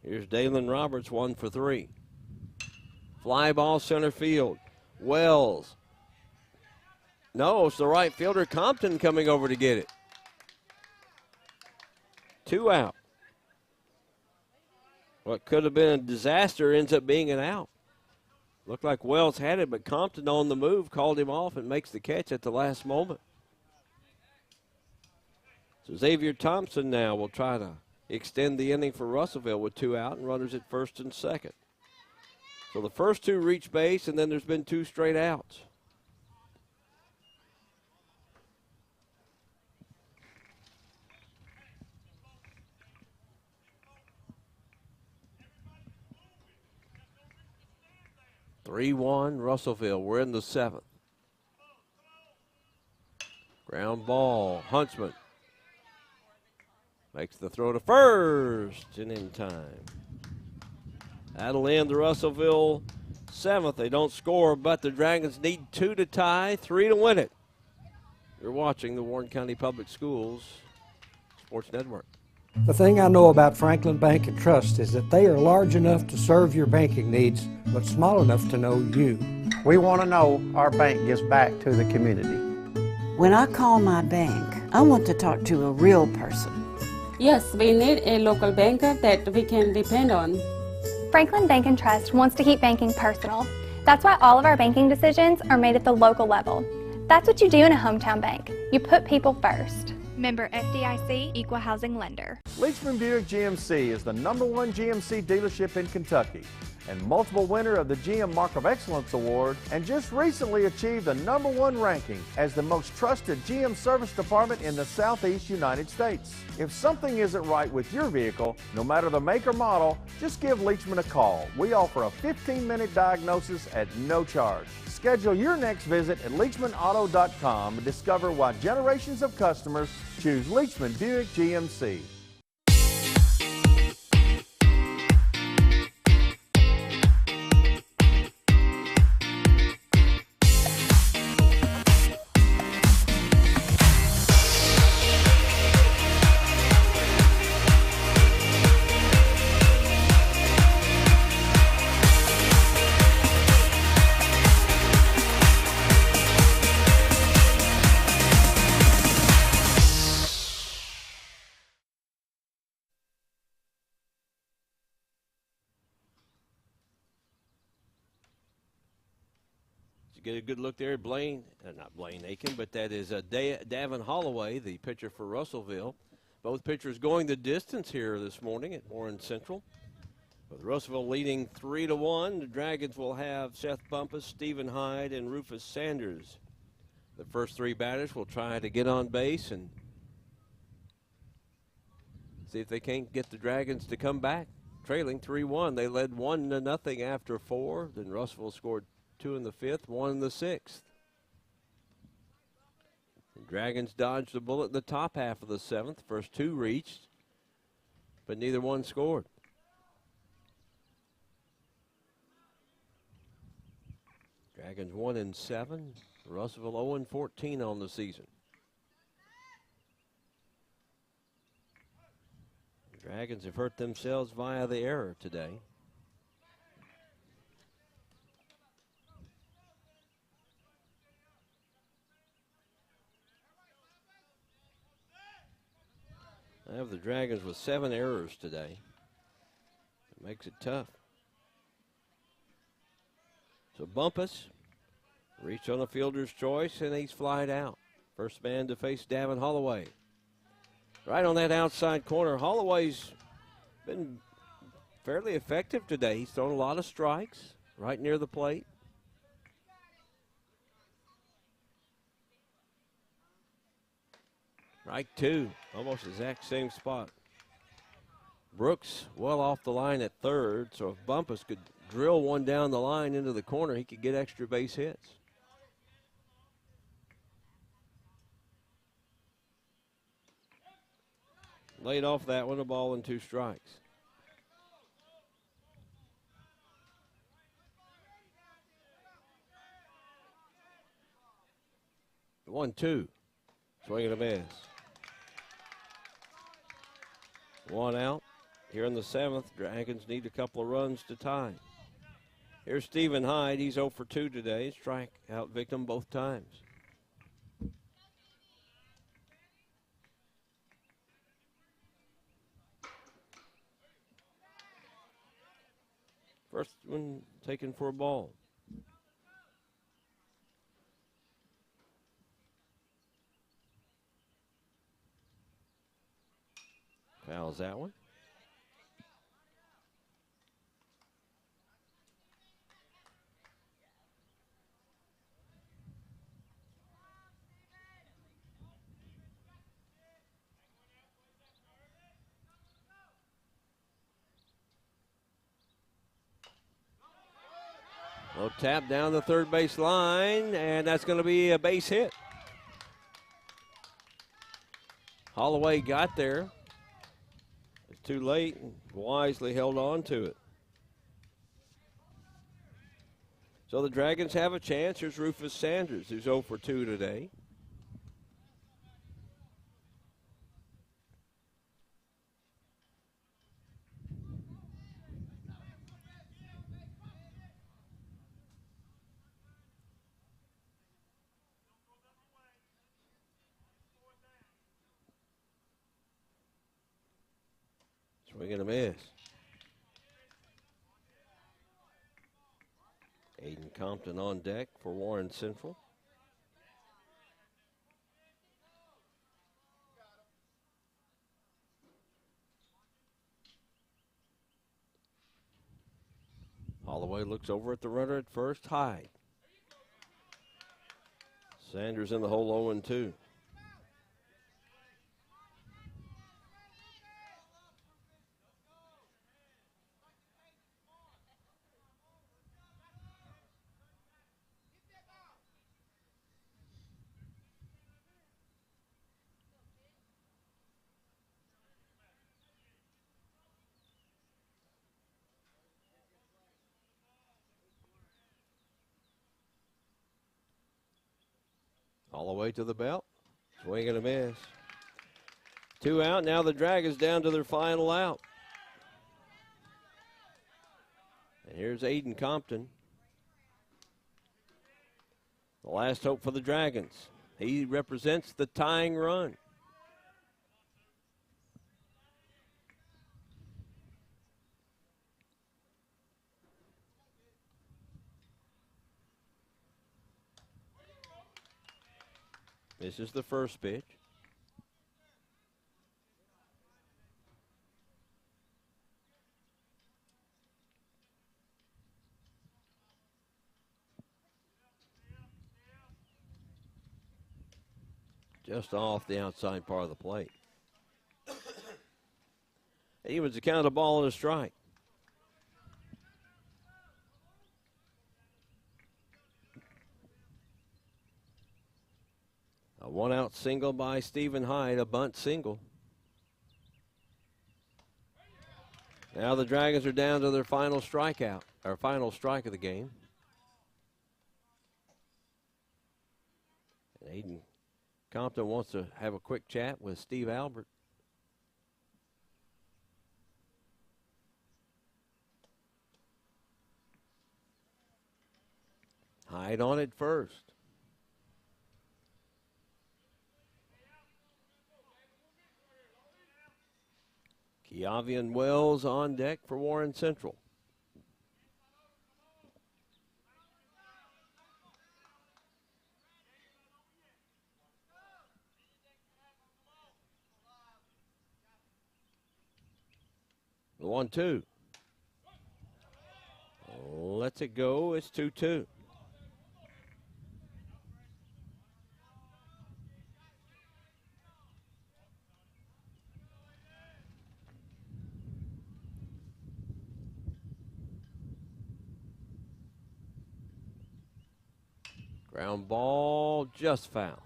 Speaker 1: Here's Dalen Roberts, 1 for 3. Fly ball center field. Wells. No, it's the right fielder, Compton, coming over to get it. 2 out. What could have been a disaster ends up being an out. Looked like Wells had it, but Compton on the move called him off and makes the catch at the last moment. So Xavier Thompson now will try to extend the inning for Russellville with 2 out and runners at first and second. So the first 2 reach base, and then there's been 2 straight outs. (3-1) Russellville. We're in the 7th. Ground ball. Huntsman makes the throw to first and in time. That'll end the Russellville 7th. They don't score, but the Dragons need 2 to tie, 3 to win it. You're watching the Warren County Public Schools Sports Network.
Speaker 3: The thing I know about Franklin Bank and Trust is that they are large enough to serve your banking needs, but small enough to know you.
Speaker 4: We want to know our bank gives back to the community.
Speaker 5: When I call my bank, I want to talk to a real person.
Speaker 6: Yes, we need a local banker that we can depend on.
Speaker 7: Franklin Bank and Trust wants to keep banking personal. That's why all of our banking decisions are made at the local level. That's what you do in a hometown bank. You put people first.
Speaker 8: Member FDIC, Equal Housing Lender.
Speaker 9: Leachman Buick GMC is the #1 GMC dealership in Kentucky and multiple winner of the GM Mark of Excellence Award, and just recently achieved the #1 ranking as the most trusted GM service department in the Southeast United States. If something isn't right with your vehicle, no matter the make or model, just give Leachman a call. We offer a 15-minute diagnosis at no charge. Schedule your next visit at LeachmanAuto.com and discover why generations of customers choose Leachman Buick GMC.
Speaker 1: to get a good look there at not Blaine Aiken, but that is Davin Holloway, the pitcher for Russellville. Both pitchers going the distance here this morning at Warren Central. With Russellville leading 3-1, the Dragons will have Seth Bumpus, Stephen Hyde, and Rufus Sanders. The first three batters will try to get on base and see if they can't get the Dragons to come back. Trailing 3-1. They led 1-0 after 4. Then Russellville scored 2 in the 5th, 1 in the 6th. The Dragons dodged a bullet in the top half of the 7th. First 2 reached, but neither one scored. Dragons 1-7. Russellville 0-14 on the season. The Dragons have hurt themselves via the error today. I have the Dragons with 7 errors today. It makes it tough. So Bumpus reached on a fielder's choice, and he's flied out. First man to face Davin Holloway. Right on that outside corner. Holloway's been fairly effective today. He's thrown a lot of strikes right near the plate. Right 2, almost exact same spot. Brooks well off the line at third, so if Bumpus could drill one down the line into the corner, he could get extra base hits. Laid off that one, a ball and 2 strikes. The 1-2, swing and a miss. 1 out. Here in the 7th, Dragons need a couple of runs to tie. Here's Stephen Hyde. He's 0 for 2 today. Strikeout victim both times. First one taken for a ball. Fouls that one. Low tap down the third base line, and that's going to be a base hit. Holloway got there. It's too late and wisely held on to it. So the Dragons have a chance. Here's Rufus Sanders, who's 0 for 2 today. Swing and a miss. Aiden Compton on deck for Warren Central. Holloway looks over at the runner at first. Hyde. Sanders in the hole 0-2. All the way to the belt. Swing and a miss. 2 out. Now the Dragons down to their final out. And here's Aiden Compton. The last hope for the Dragons. He represents the tying run. This is the first pitch. Just off the outside part of the plate. Evens the count, a ball and a strike. A one-out single by Stephen Hyde, a bunt single. Now the Dragons are down to their final strikeout, or final strike of the game. And Aiden Compton wants to have a quick chat with Steve Albert. Hyde on it first. Keavian Wells on deck for Warren Central. The 1-2. Lets it go. It's 2-2. Ground ball, just foul.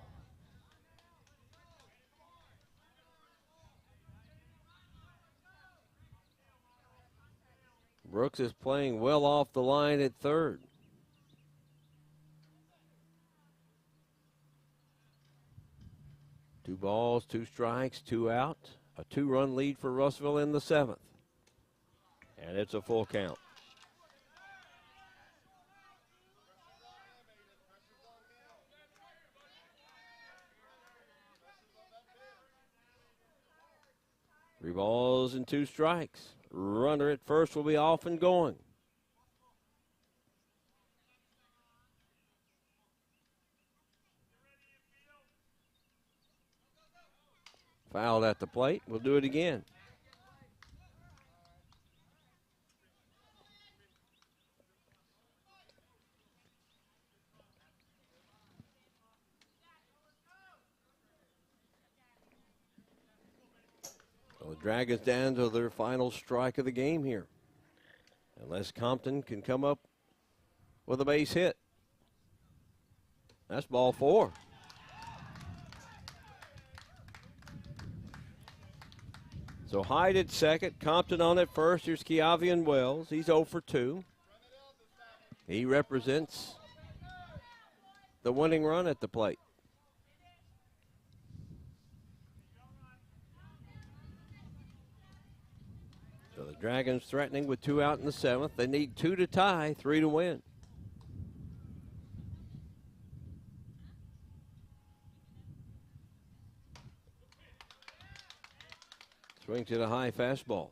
Speaker 1: Brooks is playing well off the line at third. Two balls, two strikes, two out. A two-run lead for Russellville in the seventh. And it's a full count. Three balls and two strikes. Runner at first will be off and going. Fouled at the plate. We'll do it again. So the Dragons down to their final strike of the game here. Unless Compton can come up with a base hit. That's ball four. So Hyde at second, Compton on at first. Here's Keavian Wells. He's 0 for 2. He represents the winning run at the plate. So the Dragons threatening with 2 out in the seventh. They need 2 to tie, 3 to win. Swings at a high fastball.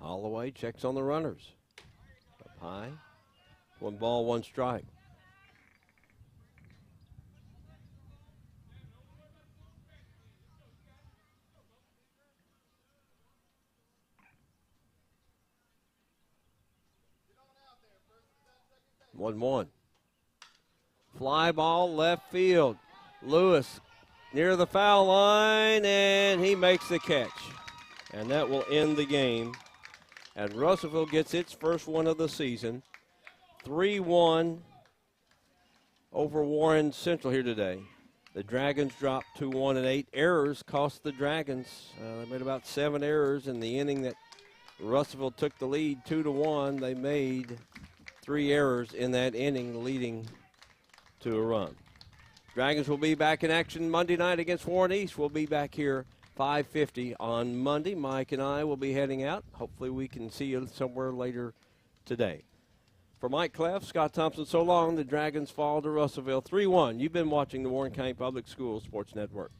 Speaker 1: Holloway checks on the runners. Up high. 1 ball, 1 strike. One. Fly ball left field. Lewis near the foul line, and he makes the catch. And that will end the game. And Russellville gets its first one of the season. 3-1 over Warren Central here today. The Dragons dropped 2-1 and 8 errors cost the Dragons. They made about 7 errors in the inning that Russellville took the lead 2-1. They made 3 errors in that inning, leading to a run. Dragons will be back in action Monday night against Warren East. We'll be back here 5:50 on Monday. Mike and I will be heading out. Hopefully we can see you somewhere later today. For Mike Cleff, Scott Thompson, so long. The Dragons fall to Russellville 3-1. You've been watching the Warren County Public Schools Sports Network.